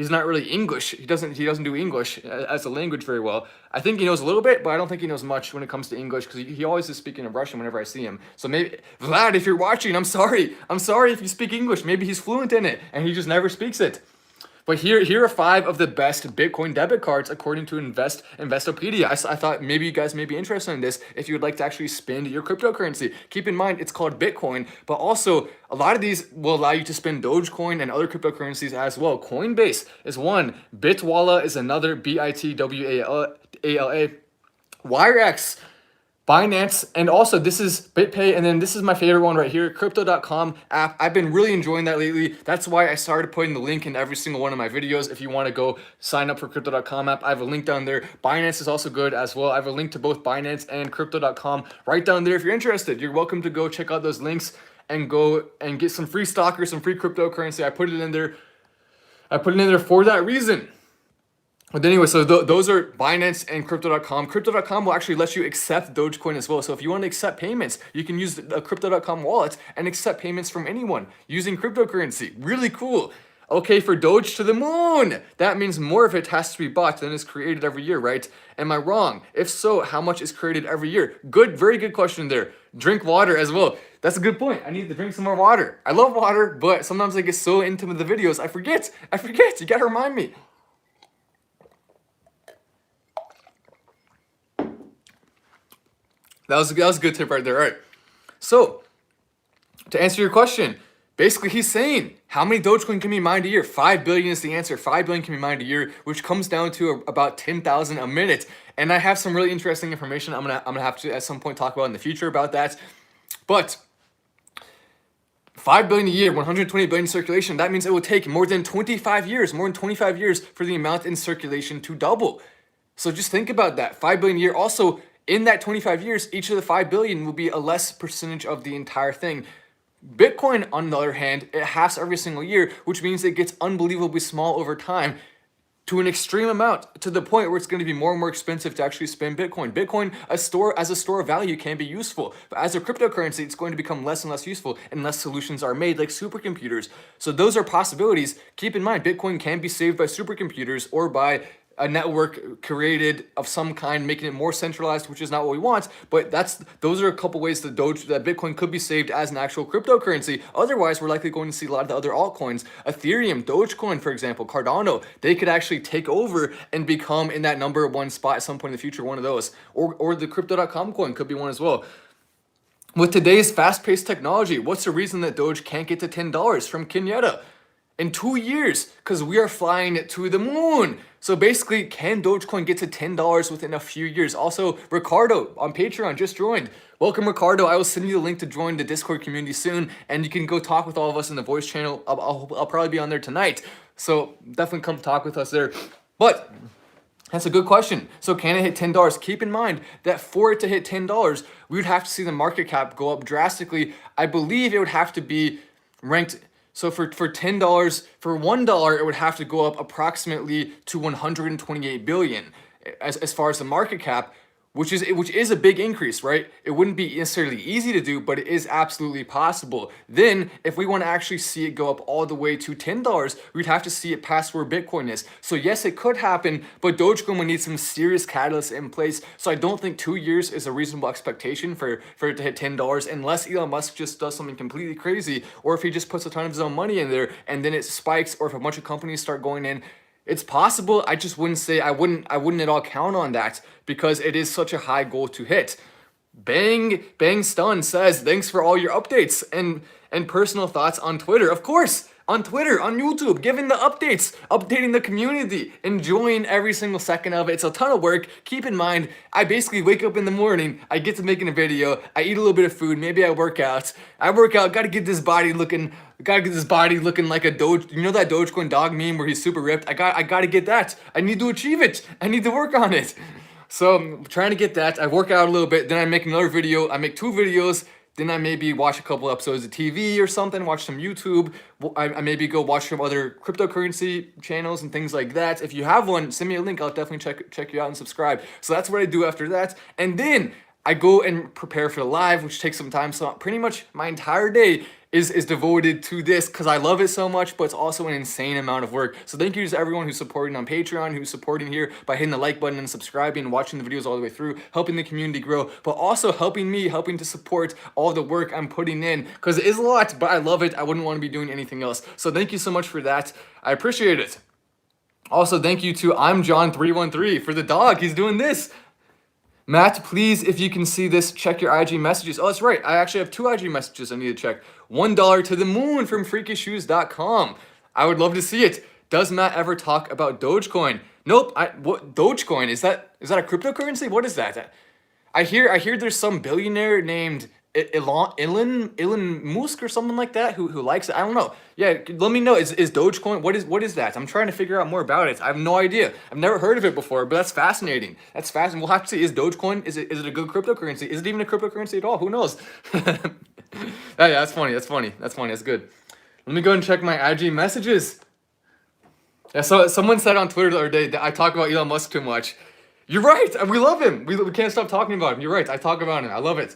not really English. He doesn't do English as a language very well. I think he knows a little bit, but I don't think he knows much when it comes to English because he always is speaking in Russian whenever I see him. So maybe, Vlad, if you're watching, I'm sorry. I'm sorry if you speak English. Maybe he's fluent in it and he just never speaks it. But here are 5 of the best Bitcoin debit cards according to Investopedia. I thought maybe you guys may be interested in this if you would like to actually spend your cryptocurrency. Keep in mind, it's called Bitcoin, but also a lot of these will allow you to spend Dogecoin and other cryptocurrencies as well. Coinbase is one. Bitwala is another. Bitwala. Wirex. Binance, and also this is BitPay, and then this is my favorite one right here, Crypto.com app. I've been really enjoying that lately. That's why I started putting the link in every single one of my videos. If you want to go sign up for Crypto.com app, I have a link down there. Binance is also good as well. I have a link to both Binance and Crypto.com right down there. If you're interested, you're welcome to go check out those links and go and get some free stock or some free cryptocurrency. I put it in there for that reason. But anyway, so those are Binance and Crypto.com. Crypto.com will actually let you accept Dogecoin as well. So if you want to accept payments, you can use the Crypto.com wallet and accept payments from anyone using cryptocurrency. Really cool. Okay, for Doge to the moon. That means more of it has to be bought than is created every year, right? Am I wrong? If so, how much is created every year? Good, very good question there. Drink water as well. That's a good point. I need to drink some more water. I love water, but sometimes I get so into the videos, I forget. You gotta remind me. That was a good tip right there. All right. So, to answer your question, basically he's saying how many Dogecoin can be mined a year? 5 billion is the answer. 5 billion can be mined a year, which comes down to about 10,000 a minute. And I have some really interesting information I'm gonna have to at some point talk about in the future about that. But 5 billion a year, 120 billion in circulation, that means it will take more than 25 years for the amount in circulation to double. So just think about that. 5 billion a year. Also, in that 25 years, each of the 5 billion will be a less percentage of the entire thing. Bitcoin, on the other hand, it halves every single year, which means it gets unbelievably small over time. to an extreme amount, to the point where it's going to be more and more expensive to actually spend Bitcoin. Bitcoin, as a store of value, can be useful, but as a cryptocurrency, it's going to become less and less useful unless solutions are made like supercomputers. So those are possibilities. Keep in mind, Bitcoin can be saved by supercomputers or by a network created of some kind, making it more centralized, which is not what we want. But those are a couple ways that Bitcoin could be saved as an actual cryptocurrency. Otherwise, we're likely going to see a lot of the other altcoins, Ethereum, Dogecoin, for example, Cardano. They could actually take over and become in that number one spot at some point in the future. One of those, or the Crypto.com coin could be one as well. With today's fast-paced technology, what's the reason that Doge can't get to $10 from Kenyatta in 2 years? Because we are flying to the moon. So basically, can Dogecoin get to $10 within a few years? Also, Ricardo on Patreon just joined. Welcome, Ricardo. I will send you the link to join the Discord community soon, and you can go talk with all of us in the voice channel. I'll probably be on there tonight, so definitely come talk with us there. But that's a good question. So can it hit $10? Keep in mind that for it to hit $10, we would have to see the market cap go up drastically. I believe it would have to be ranked. So for $10, for $1, it would have to go up approximately to 128 billion as far as the market cap, which is a big increase, right? It wouldn't be necessarily easy to do, but it is absolutely possible. Then, if we want to actually see it go up all the way to $10, we'd have to see it past where Bitcoin is. So yes, it could happen, but Dogecoin would need some serious catalysts in place. So I don't think 2 years is a reasonable expectation for it to hit $10, unless Elon Musk just does something completely crazy, or if he just puts a ton of his own money in there and then it spikes, or if a bunch of companies start going in. It's possible. I just wouldn't say, I wouldn't at all count on that, because it is such a high goal to hit. Bang Stun says, thanks for all your updates and personal thoughts on Twitter. Of course, on Twitter, on YouTube, giving the updates, updating the community, enjoying every single second of it. It's a ton of work. Keep in mind, I basically wake up in the morning, I get to making a video, I eat a little bit of food, maybe I work out, gotta get this body looking like a Doge. You know that Dogecoin dog meme where he's super ripped? I gotta get that. I need to achieve it. I need to work on it. So I'm trying to get that. I work out a little bit, then I make another video. I make 2 videos. Then I maybe watch a couple episodes of TV or something, watch some YouTube. I maybe go watch some other cryptocurrency channels and things like that. If you have one, send me a link. I'll definitely check you out and subscribe. So that's what I do after that. And then I go and prepare for the live, which takes some time. So pretty much my entire day is devoted to this because I love it so much, but it's also an insane amount of work. So thank you to everyone who's supporting on Patreon, who's supporting here by hitting the like button and subscribing and watching the videos all the way through, helping the community grow, but also helping to support all the work I'm putting in, because it is a lot, but I love it. I wouldn't want to be doing anything else. So thank you so much for that. I appreciate it. Also, thank you to I'm John 313 for the dog. He's doing this. Matt, please, if you can see this, check your IG messages. Oh, that's right. I actually have 2 IG messages I need to check. $1 to the moon from freakyshoes.com. I would love to see it. Does Matt ever talk about Dogecoin? Nope. What Dogecoin? Is that a cryptocurrency? What is that? I hear there's some billionaire named Elon Musk or something like that who likes it. I don't know. Yeah, let me know. Is Dogecoin, what is that? I'm trying to figure out more about it. I have no idea. I've never heard of it before, but that's fascinating. That's fascinating. We'll have to see. Is Dogecoin, is it a good cryptocurrency? Is it even a cryptocurrency at all? Who knows? Yeah, that's funny. That's good. Let me go and check my IG messages. Yeah, so someone said on Twitter the other day that I talk about Elon Musk too much. You're right. We love him. We can't stop talking about him. You're right. I talk about him. I love it.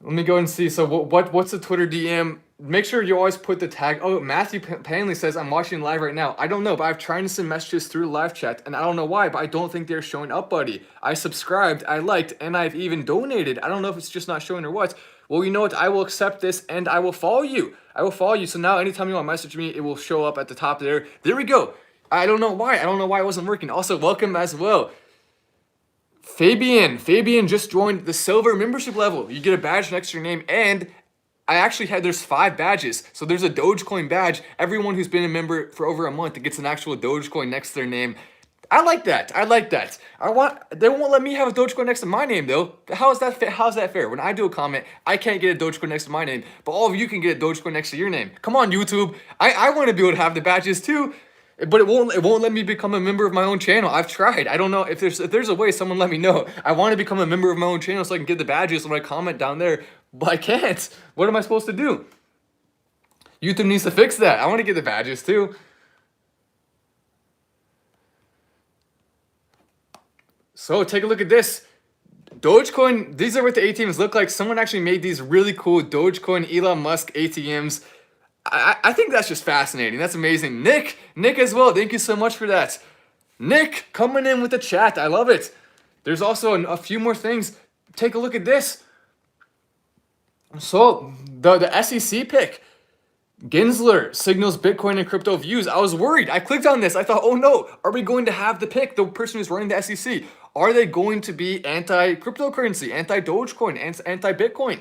Let me go and see. So what's the Twitter DM? Make sure you always put the tag. Oh, Matthew Panley says, I'm watching live right now. I don't know, but I've tried to send messages through live chat, and I don't know why, but I don't think they're showing up, buddy. I subscribed, I liked, and I've even donated. I don't know if it's just not showing or what. Well, you know what? I will accept this, and I will follow you. So now anytime you want to message me, it will show up at the top there. There we go. I don't know why. It wasn't working. Also, welcome as well. Fabian just joined the silver membership level. You get a badge next to your name, and there's 5 badges. So there's a Dogecoin badge. Everyone who's been a member for over a month, it gets an actual Dogecoin next to their name. I like that. They won't let me have a Dogecoin next to my name though. How's that fair? When I do a comment, I can't get a Dogecoin next to my name, but all of you can get a Dogecoin next to your name. Come on, YouTube. I want to be able to have the badges too. But it won't let me become a member of my own channel. I've tried. I don't know if there's a way. Someone let me know. I want to become a member of my own channel so I can get the badges when I comment down there, but I can't. What am I supposed to do? YouTube needs to fix that. I want to get the badges too. So take a look at this. Dogecoin, these are what the ATMs look like. Someone actually made these really cool Dogecoin Elon Musk ATMs. I think that's just fascinating. That's amazing. Nick as well. Thank you so much for that. Nick coming in with the chat. I love it. There's also a few more things. Take a look at this. So the SEC pick. Gensler signals Bitcoin and crypto views. I was worried. I clicked on this. I thought, oh no, are we going to have the pick? The person who's running the SEC. Are they going to be anti-cryptocurrency, anti-Dogecoin, anti-Bitcoin?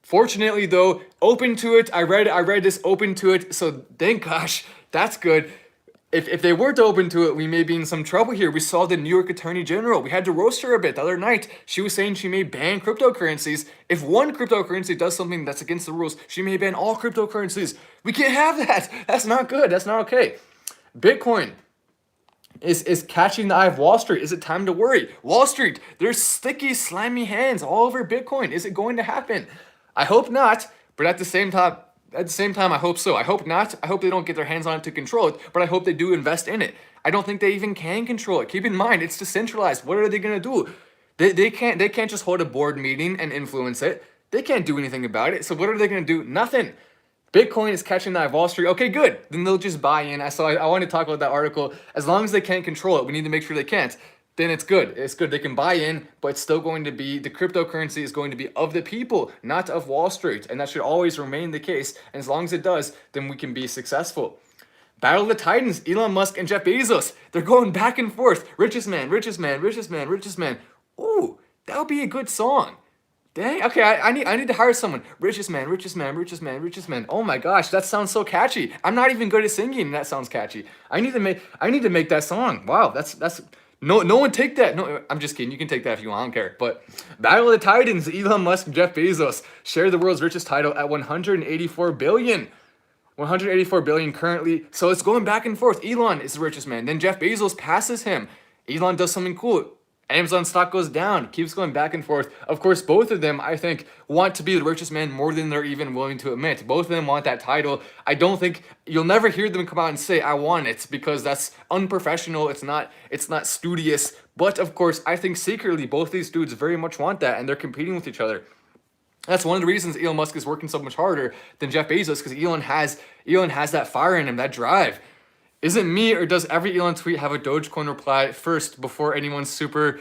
Fortunately, though, open to it. I read this open to it. So thank gosh, that's good. If they weren't open to it, we may be in some trouble here. We saw the New York Attorney General. We had to roast her a bit the other night. She was saying she may ban cryptocurrencies. If one cryptocurrency does something that's against the rules, she may ban all cryptocurrencies. We can't have that. That's not good. That's not okay. Bitcoin is catching the eye of Wall Street. Is it time to worry? Wall Street, there's sticky, slimy hands all over Bitcoin. Is it going to happen? I hope not, but at the same time, I hope so. I hope not. I hope they don't get their hands on it to control it, but I hope they do invest in it. I don't think they even can control it. Keep in mind, it's decentralized. What are they going to do? They can't just hold a board meeting and influence it. They can't do anything about it. So what are they going to do? Nothing. Bitcoin is catching the eye of Wall Street. Okay, good. Then they'll just buy in. I want to talk about that article. As long as they can't control it, we need to make sure they can't. Then it's good. It's good. They can buy in, but it's still going to be, the cryptocurrency is going to be of the people, not of Wall Street. And that should always remain the case. And as long as it does, then we can be successful. Battle of the Titans, Elon Musk and Jeff Bezos. They're going back and forth. Richest man, richest man, richest man, richest man. Ooh, that would be a good song. Dang, okay, I need to hire someone. Richest man, richest man, richest man, richest man. Oh my gosh, that sounds so catchy. I'm not even good at singing, and that sounds catchy. I need to make that song. Wow, that's no one take that. No, I'm just kidding. You can take that if you want. I don't care. But Battle of the Titans, Elon Musk and Jeff Bezos share the world's richest title at 184 billion. 184 billion currently. So it's going back and forth. Elon is the richest man. Then Jeff Bezos passes him. Elon does something cool. Amazon stock goes down, keeps going back and forth. Of course, both of them, I think, want to be the richest man more than they're even willing to admit. Both of them want that title. I don't think, you'll never hear them come out and say, I want it, because that's unprofessional. It's not studious. But of course, I think secretly, both these dudes very much want that, and they're competing with each other. That's one of the reasons Elon Musk is working so much harder than Jeff Bezos, because Elon has that fire in him, that drive. Is it me, or does every Elon tweet have a Dogecoin reply first before anyone's super?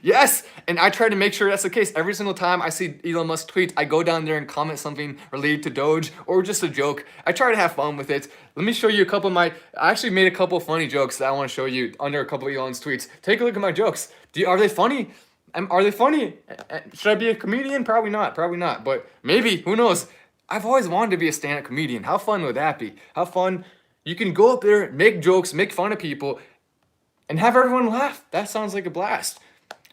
Yes, and I try to make sure that's the case. Every single time I see Elon Musk tweet, I go down there and comment something related to Doge or just a joke. I try to have fun with it. Let me show you a couple of I actually made a couple of funny jokes that I want to show you under a couple of Elon's tweets. Take a look at my jokes. Are they funny? Are they funny? Should I be a comedian? Probably not, but maybe, who knows? I've always wanted to be a stand-up comedian. How fun would that be? How fun. You can go up there, make jokes, make fun of people, and have everyone laugh. That sounds like a blast.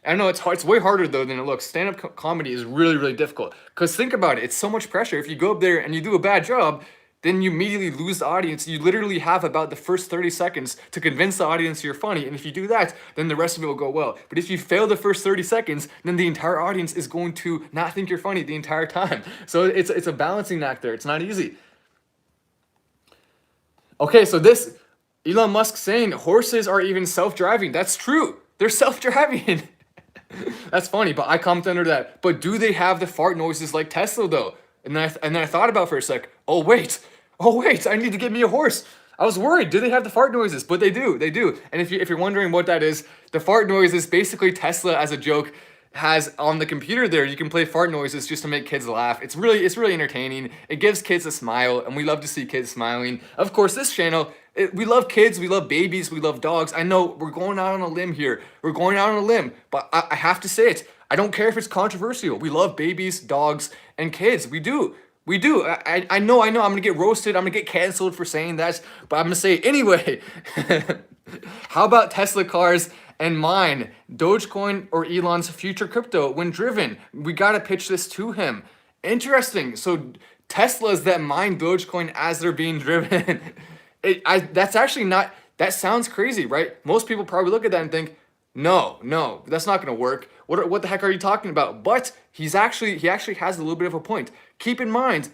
I know it's hard. It's way harder, though, than it looks. Stand-up comedy is really, really difficult. Because think about it. It's so much pressure. If you go up there and you do a bad job, then you immediately lose the audience. You literally have about the first 30 seconds to convince the audience you're funny. And if you do that, then the rest of it will go well. But if you fail the first 30 seconds, then the entire audience is going to not think you're funny the entire time. So it's a balancing act there. It's not easy. Okay, so this, Elon Musk saying horses are even self-driving. That's true. They're self-driving. That's funny, but I comment under that. But do they have the fart noises like Tesla, though? And then I thought about it for a sec. Oh, wait, I need to get me a horse. I was worried. Do they have the fart noises? But they do. And if you're wondering what that is, the fart noise is basically Tesla, as a joke, has on the computer there. You can play fart noises just to make kids laugh. It's really entertaining. It gives kids a smile, and we love to see kids smiling. Of course, this channel, we love kids, we love babies, we love dogs. I know we're going out on a limb here. But I have to say it. I don't care if it's controversial. We love babies, dogs, and kids. We do. I know. I'm gonna get roasted. I'm gonna get canceled for saying that, but I'm gonna say it anyway. How about Tesla cars and mine, Dogecoin or Elon's future crypto when driven? We gotta pitch this to him. Interesting. So Teslas that mine Dogecoin as they're being driven. That's actually not. That sounds crazy, right? Most people probably look at that and think, no, that's not gonna work. What the heck are you talking about? But he actually has a little bit of a point. Keep in mind,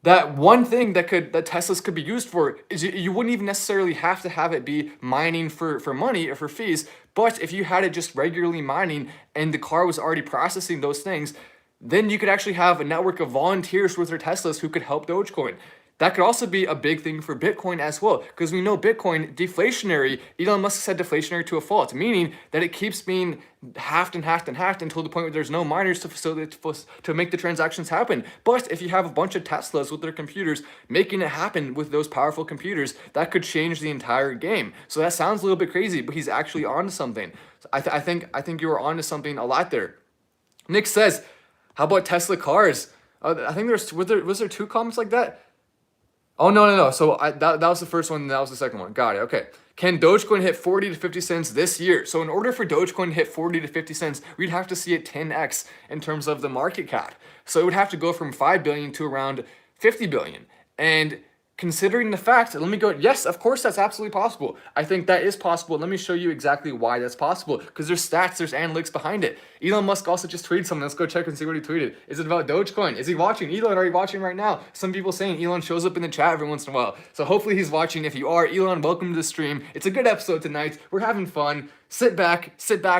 that one thing that Teslas could be used for is you wouldn't even necessarily have to have it be mining for money or for fees, but if you had it just regularly mining and the car was already processing those things, then you could actually have a network of volunteers with their Teslas who could help Dogecoin. That could also be a big thing for Bitcoin as well, because we know Bitcoin deflationary. Elon Musk said deflationary to a fault, meaning that it keeps being halved and halved and halved until the point where there's no miners to facilitate to make the transactions happen. But if you have a bunch of Teslas with their computers making it happen with those powerful computers, that could change the entire game. So that sounds a little bit crazy, but he's actually onto something. So I think you were onto something a lot there. Nick says, "How about Tesla cars?" I think was there two comments like that. Oh, no. So that was the first one, and that was the second one. Got it. Okay. Can Dogecoin hit 40 to 50 cents this year? So in order for Dogecoin to hit 40 to 50 cents, we'd have to see it 10x in terms of the market cap. So it would have to go from 5 billion to around 50 billion. And considering the fact, let me go, yes, of course, that's absolutely possible. I think that is possible. Let me show you exactly why that's possible, because there's stats, there's analytics behind it. Elon Musk also just tweeted something. Let's go check and see what he tweeted. Is it about Dogecoin? Is he watching? Elon, are you watching right now? Some people saying Elon shows up in the chat every once in a while. So hopefully he's watching. If you are, Elon, welcome to the stream. It's a good episode tonight. We're having fun. Sit back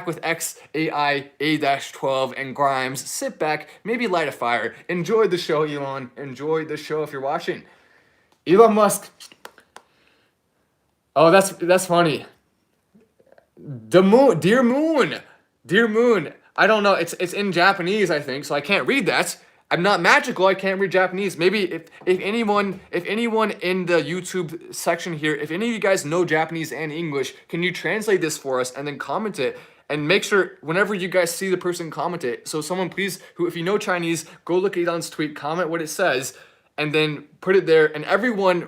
with XAI-A-12 and Grimes. Sit back, maybe light a fire. Enjoy the show, Elon. Enjoy the show if you're watching. Elon Musk. Oh, that's funny. The moon, dear moon. I don't know. It's in Japanese, I think, so I can't read that. I'm not magical. I can't read Japanese. Maybe if anyone in the YouTube section here, if any of you guys know Japanese and English, can you translate this for us and then comment it? And make sure whenever you guys see the person comment it, so someone please, if you know Chinese, go look at Elon's tweet, comment what it says, and then put it there, and everyone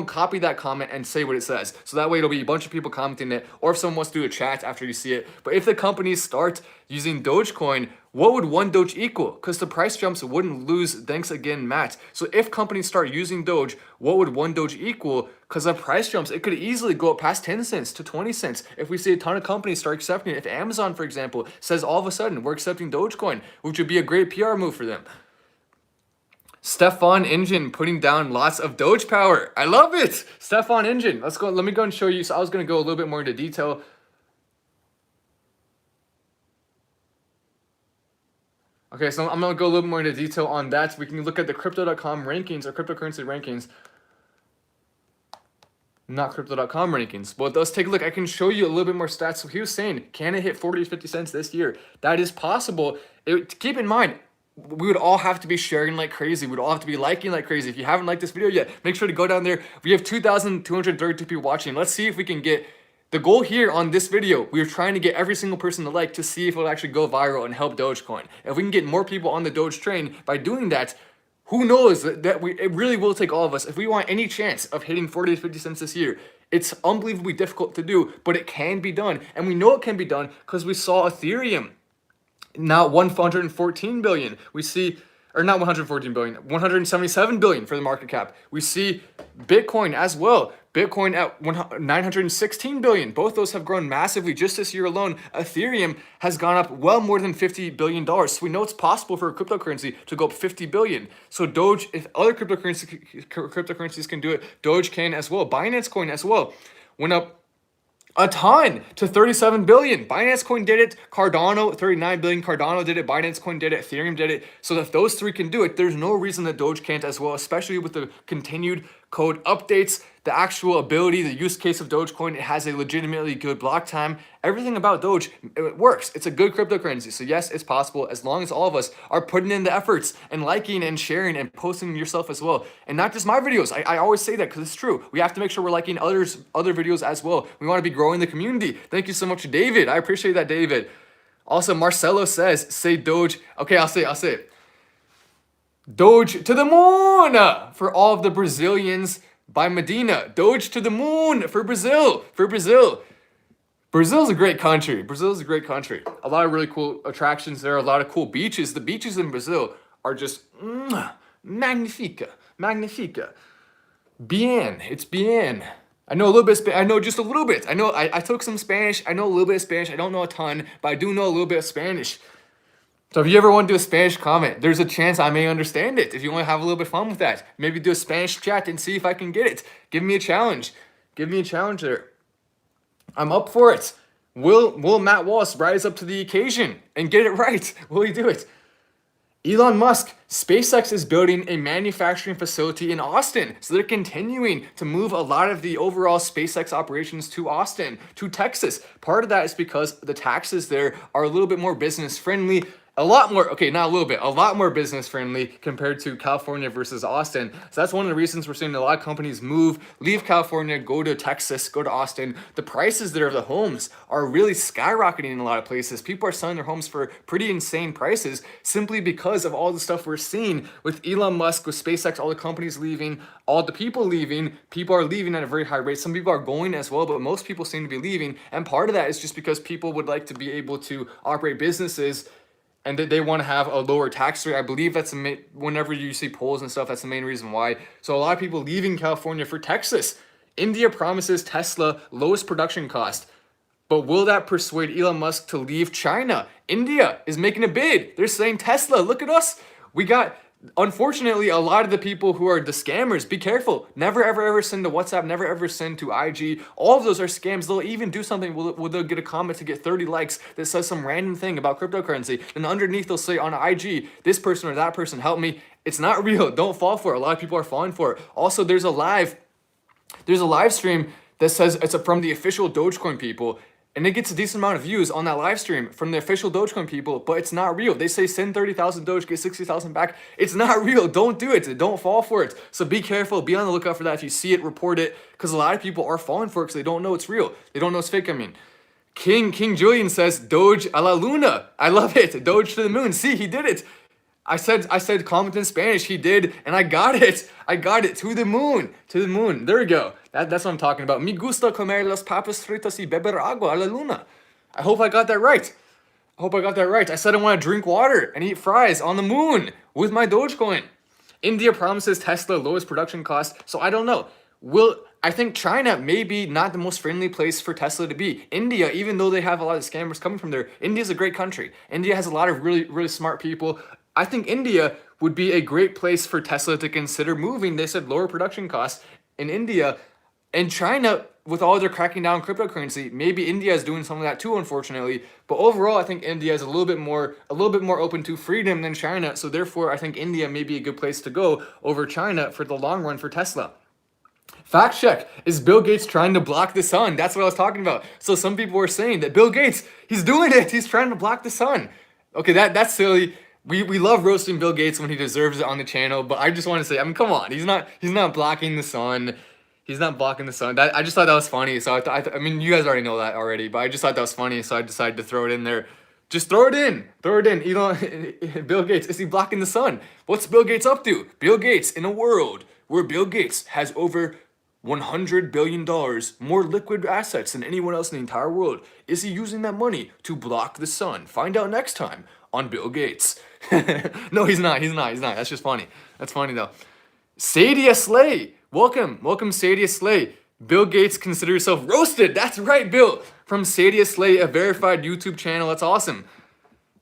copy that comment and say what it says. So that way it'll be a bunch of people commenting it, or if someone wants to do a chat after you see it. But if the companies start using Dogecoin, what would 1 Doge equal? Because the price jumps wouldn't lose. Thanks again, Matt. So if companies start using Doge, what would 1 Doge equal? Because the price jumps, it could easily go up past 10 cents to 20 cents. If we see a ton of companies start accepting it, if Amazon, for example, says all of a sudden we're accepting Dogecoin, which would be a great PR move for them. Stefan Engine putting down lots of Doge power. I love it. Stefan Engine. Let's go. Let me go and show you. So I was going to go a little bit more into detail. Okay, so I'm going to go a little bit more into detail on that. We can look at the crypto.com rankings or cryptocurrency rankings. Not crypto.com rankings. But let's take a look. I can show you a little bit more stats. So he was saying, can it hit 40 to 50 cents this year? That is possible. Keep in mind, we would all have to be sharing like crazy. We'd all have to be liking like crazy. If you haven't liked this video yet, make sure to go down there. We have 2,232 people watching. Let's see if we can get the goal here on this video. We are trying to get every single person to like to see if it'll actually go viral and help Dogecoin. If we can get more people on the Doge train by doing that, who knows it really will take all of us. If we want any chance of hitting 40 to 50 cents this year, it's unbelievably difficult to do, but it can be done. And we know it can be done because we saw Ethereum now 114 billion. We see, or not 114 billion, 177 billion for the market cap. We see Bitcoin as well. Bitcoin at 916 billion. Both those have grown massively just this year alone. Ethereum has gone up well more than $50 billion. So we know it's possible for a cryptocurrency to go up 50 billion. So Doge, if other cryptocurrencies can do it, Doge can as well. Binance Coin as well went up a ton to 37 billion. Binance Coin did it. Cardano, 39 billion. Cardano did it. Binance Coin did it. Ethereum did it. So if those three can do it, there's no reason that Doge can't as well, especially with the continued code updates, the actual ability, the use case of Dogecoin. It has a legitimately good block time. Everything about Doge, it works. It's a good cryptocurrency. So yes, it's possible as long as all of us are putting in the efforts and liking and sharing and posting yourself as well. And not just my videos. I always say that because it's true. We have to make sure we're liking other videos as well. We want to be growing the community. Thank you so much, David. I appreciate that, David. Also, Marcelo says, say Doge. Okay, I'll say it. Doge to the moon for all of the Brazilians by Medina. Doge to the moon for Brazil. Brazil's a great country. A lot of really cool attractions there. A lot of cool beaches. The beaches in Brazil are just magnifica. Bien. It's bien. I know a little bit. I know just a little bit. I know I took some Spanish. I know a little bit of Spanish. I don't know a ton, but I do know a little bit of Spanish. So if you ever want to do a Spanish comment, there's a chance I may understand it. If you want to have a little bit of fun with that, maybe do a Spanish chat and see if I can get it. Give me a challenge. Give me a challenge there. I'm up for it. Will Matt Walsh rise up to the occasion and get it right? Will he do it? Elon Musk, SpaceX is building a manufacturing facility in Austin. So they're continuing to move a lot of the overall SpaceX operations to Austin, to Texas. Part of that is because the taxes there are a little bit more business friendly. A lot more, okay, not a little bit, a lot more business friendly compared to California versus Austin. So that's one of the reasons we're seeing a lot of companies leave California, go to Texas, go to Austin. The prices there of the homes are really skyrocketing in a lot of places. People are selling their homes for pretty insane prices simply because of all the stuff we're seeing with Elon Musk, with SpaceX, all the companies leaving, all the people leaving. People are leaving at a very high rate. Some people are going as well, but most people seem to be leaving. And part of that is just because people would like to be able to operate businesses and they want to have a lower tax rate. I believe that's whenever you see polls and stuff, that's the main reason why. So a lot of people leaving California for Texas. India promises Tesla lowest production cost. But will that persuade Elon Musk to leave China? India is making a bid. They're saying, Tesla, look at us. We got, unfortunately, a lot of the people who are the scammers, be careful. Never, ever, ever send to WhatsApp. Never, ever send to IG. All of those are scams. They'll even do something where they'll get a comment to get 30 likes that says some random thing about cryptocurrency. And underneath they'll say on IG, this person or that person, help me. It's not real. Don't fall for it. A lot of people are falling for it. Also, there's a live stream that says it's from the official Dogecoin people. And it gets a decent amount of views on that live stream from the official Dogecoin people, but it's not real. They say send 30,000 Doge, get 60,000 back. It's not real. Don't do it. Don't fall for it. So be careful. Be on the lookout for that. If you see it, report it, because a lot of people are falling for it because they don't know it's real. They don't know it's fake. I mean, King Julian says Doge a la Luna. I love it. Doge to the moon. See, he did it. I said comment in Spanish. He did, and I got it. I got it. To the moon. To the moon. There we go. That's what I'm talking about. Me gusta comer las papas fritas y beber agua a la luna. I hope I got that right. I said I want to drink water and eat fries on the moon with my Dogecoin. India promises Tesla lowest production cost. So I don't know. I think China may be not the most friendly place for Tesla to be. India, even though they have a lot of scammers coming from there, India's a great country. India has a lot of really, really smart people. I think India would be a great place for Tesla to consider moving. They said lower production costs in India. And China, with all their cracking down on cryptocurrency, maybe India is doing some of that too, unfortunately. But overall, I think India is a little bit more open to freedom than China. So therefore, I think India may be a good place to go over China for the long run for Tesla. Fact check. Is Bill Gates trying to block the sun? That's what I was talking about. So some people were saying that Bill Gates, he's doing it. He's trying to block the sun. Okay, that's silly. We love roasting Bill Gates when he deserves it on the channel, but I just want to say, I mean, come on. He's not blocking the sun. He's not blocking the sun. I just thought that was funny. So I mean, you guys already know that already, but I just thought that was funny. So I decided to throw it in there. Just throw it in. Bill Gates, is he blocking the sun? What's Bill Gates up to? Bill Gates, in a world where Bill Gates has over $100 billion more liquid assets than anyone else in the entire world, is he using that money to block the sun? Find out next time on Bill Gates. No, he's not. That's just funny. That's funny though. Sadia Slay. Welcome Sadia Slay. Bill Gates, consider yourself roasted. That's right, Bill. From Sadia Slay, a verified YouTube channel. That's awesome.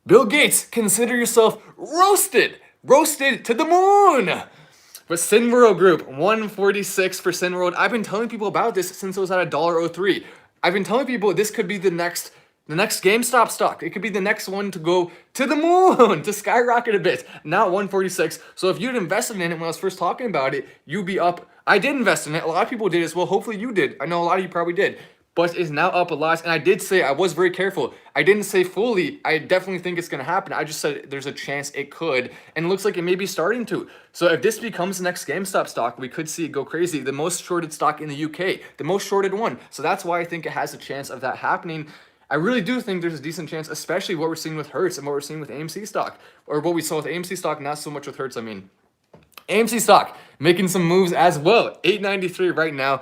Bill Gates, consider yourself roasted. Roasted to the moon. But Sinworld Group, 146 for Sinworld. I've been telling people about this since it was at $1.03. I've been telling people this could be the next GameStop stock. It could be the next one to go to the moon, to skyrocket a bit. Now 146. So if you'd invested in it when I was first talking about it, you'd be up. I did invest in it. A lot of people did as well. Hopefully you did. I know a lot of you probably did. But it's now up a lot. And I did say, I was very careful. I didn't say fully, I definitely think it's going to happen. I just said there's a chance it could. And it looks like it may be starting to. So if this becomes the next GameStop stock, we could see it go crazy. The most shorted stock in the UK. The most shorted one. So that's why I think it has a chance of that happening. I really do think there's a decent chance, especially what we're seeing with Hertz and what we're seeing with AMC stock. Or what we saw with AMC stock, not so much with Hertz, I mean. AMC stock making some moves as well. 893 right now.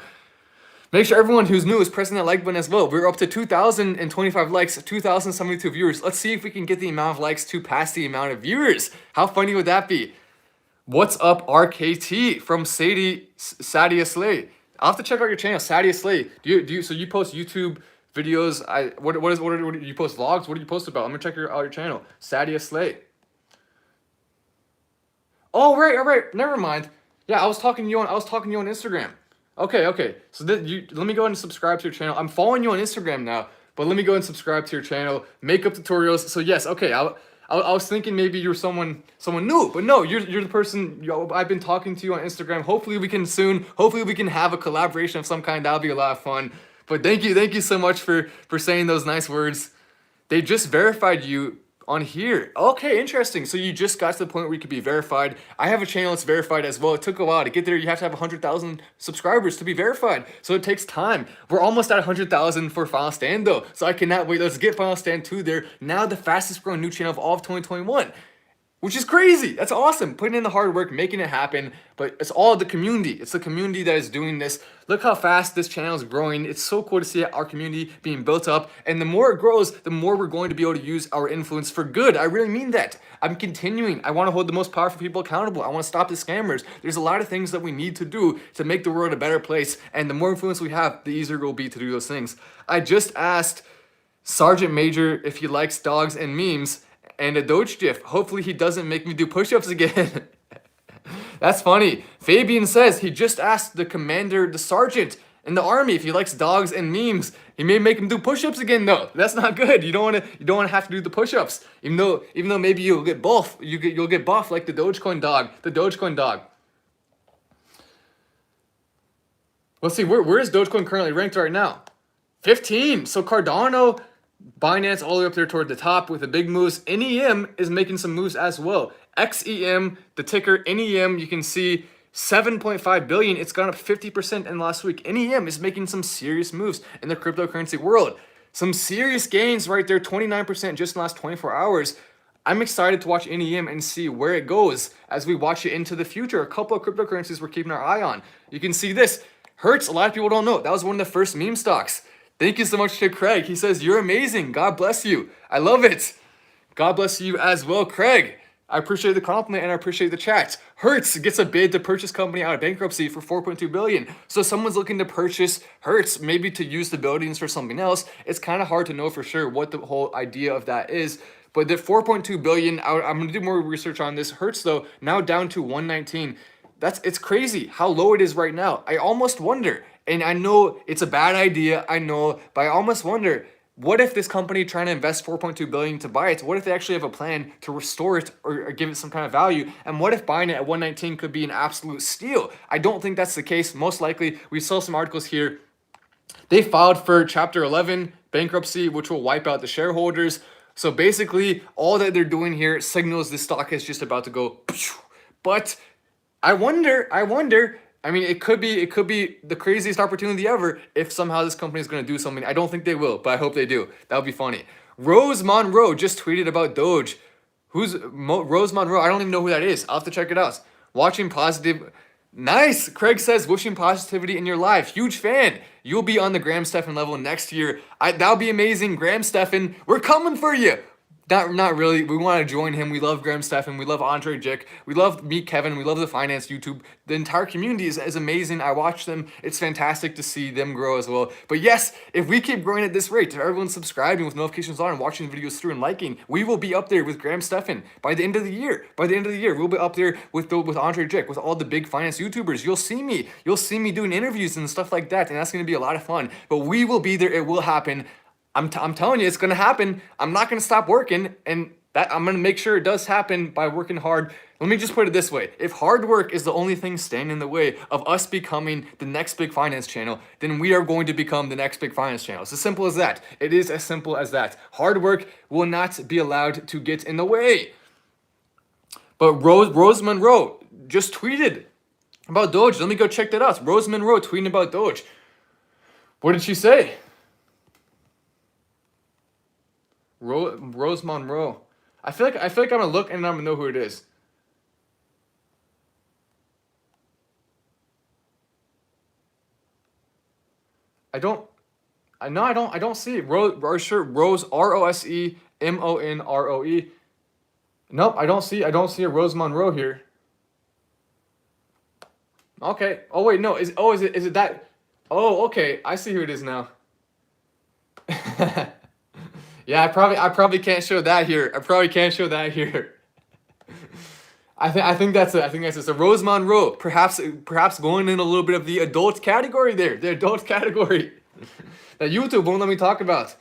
Make sure everyone who's new is pressing that like button as well. We're up to 2,025 likes, 2,072 viewers. Let's see if we can get the amount of likes to pass the amount of viewers. How funny would that be? What's up, RKT from Sadia Slay? I'll have to check out your channel, Sadia Slay. So you post YouTube videos. What do you post vlogs? What do you post about? Let me check out your channel. Sadia Slay. Oh right, all right. Never mind. Yeah, I was talking to you on Instagram. Okay. So let me go ahead and subscribe to your channel. I'm following you on Instagram now, but let me go and subscribe to your channel. Makeup tutorials. So yes, okay. I was thinking maybe you're someone new, but no, you're the person. I've been talking to you on Instagram. Hopefully we can have a collaboration of some kind. That'll be a lot of fun. But thank you so much for saying those nice words. They just verified you on here. Okay, interesting. So you just got to the point where you could be verified. I have a channel that's verified as well. It took a while to get there. You have to have 100,000 subscribers to be verified. So it takes time. We're almost at 100,000 for Final Stand though. So I cannot wait. Let's get Final Stand 2 there. Now the fastest growing new channel of all of 2021. Which is crazy. That's awesome. Putting in the hard work, making it happen. But it's all the community. It's the community that is doing this. Look how fast this channel is growing. It's so cool to see our community being built up. And the more it grows, the more we're going to be able to use our influence for good. I really mean that. I'm continuing. I want to hold the most powerful people accountable. I want to stop the scammers. There's a lot of things that we need to do to make the world a better place. And the more influence we have, the easier it will be to do those things. I just asked Sergeant Major if he likes dogs and memes and a Doge GIF. Hopefully he doesn't make me do push-ups again. That's funny. Fabian says he just asked the commander, the sergeant in the army, if he likes dogs and memes. He may make him do push-ups again though. That's not good. You don't want to have to do the push-ups. Even though maybe you'll get buff. You'll get buff like the Dogecoin dog. The Dogecoin dog. Let's see, where is Dogecoin currently ranked right now? 15. So Cardano, Binance all the way up there toward the top with the big moves. NEM is making some moves as well. XEM, the ticker NEM, you can see 7.5 billion. It's gone up 50% in the last week. NEM is making some serious moves in the cryptocurrency world. Some serious gains right there, 29% just in the last 24 hours. I'm excited to watch NEM and see where it goes as we watch it into the future. A couple of cryptocurrencies we're keeping our eye on. You can see this. Hertz, a lot of people don't know. That was one of the first meme stocks. Thank you so much to Craig. He says, you're amazing. God bless you. I love it. God bless you as well, Craig. I appreciate the compliment and I appreciate the chat. Hertz gets a bid to purchase company out of bankruptcy for 4.2 billion. So someone's looking to purchase Hertz, maybe to use the buildings for something else. It's kind of hard to know for sure what the whole idea of that is. But the 4.2 billion, I'm going to do more research on this. Hertz though, now down to 119. It's crazy how low it is right now. I almost wonder, and I know it's a bad idea, I know, but I almost wonder, what if this company trying to invest 4.2 billion to buy it, what if they actually have a plan to restore it or give it some kind of value? And what if buying it at 119 could be an absolute steal? I don't think that's the case. Most likely, we saw some articles here. They filed for Chapter 11 bankruptcy, which will wipe out the shareholders. So basically, all that they're doing here signals the stock is just about to go. But I wonder, I mean, it could be the craziest opportunity ever if somehow this company is going to do something. I don't think they will, but I hope they do. That would be funny. Rose Monroe just tweeted about Doge. Who's Rose Monroe? I don't even know who that is. I'll have to check it out. Watching positive. Nice. Craig says, wishing positivity in your life. Huge fan. You'll be on the Graham Stephan level next year. That'll be amazing. Graham Stephan, we're coming for you. Not really. We want to join him. We love Graham Stephan. We love Andre Jick. We love Meet Kevin. We love the finance YouTube. The entire community is amazing. I watch them. It's fantastic to see them grow as well. But yes, if we keep growing at this rate, if everyone's subscribing with notifications on and watching the videos through and liking, we will be up there with Graham Stephan by the end of the year. By the end of the year, we'll be up there with Andre Jick, with all the big finance YouTubers. You'll see me. You'll see me doing interviews and stuff like that, and that's going to be a lot of fun. But we will be there. It will happen. I'm telling you, it's going to happen. I'm not going to stop working, and that I'm going to make sure it does happen by working hard. Let me just put it this way. If hard work is the only thing standing in the way of us becoming the next big finance channel, then we are going to become the next big finance channel. It's as simple as that. It is as simple as that. Hard work will not be allowed to get in the way. But Rose Monroe just tweeted about Doge. Let me go check that out. Rose Monroe tweeting about Doge. What did she say? Rose Monroe. I feel like I'm gonna look and I'm gonna know who it is. I don't see it. Rose ROSEMONROE. Nope, I don't see a Rose Monroe here. Okay. Oh wait, no. Is it that? Oh, okay. I see who it is now. Yeah, I probably can't show that here. I probably can't show that here. I think that's it. I think that's it. So Rose Monroe, perhaps going in a little bit of the adult category there, the adult category that YouTube won't let me talk about,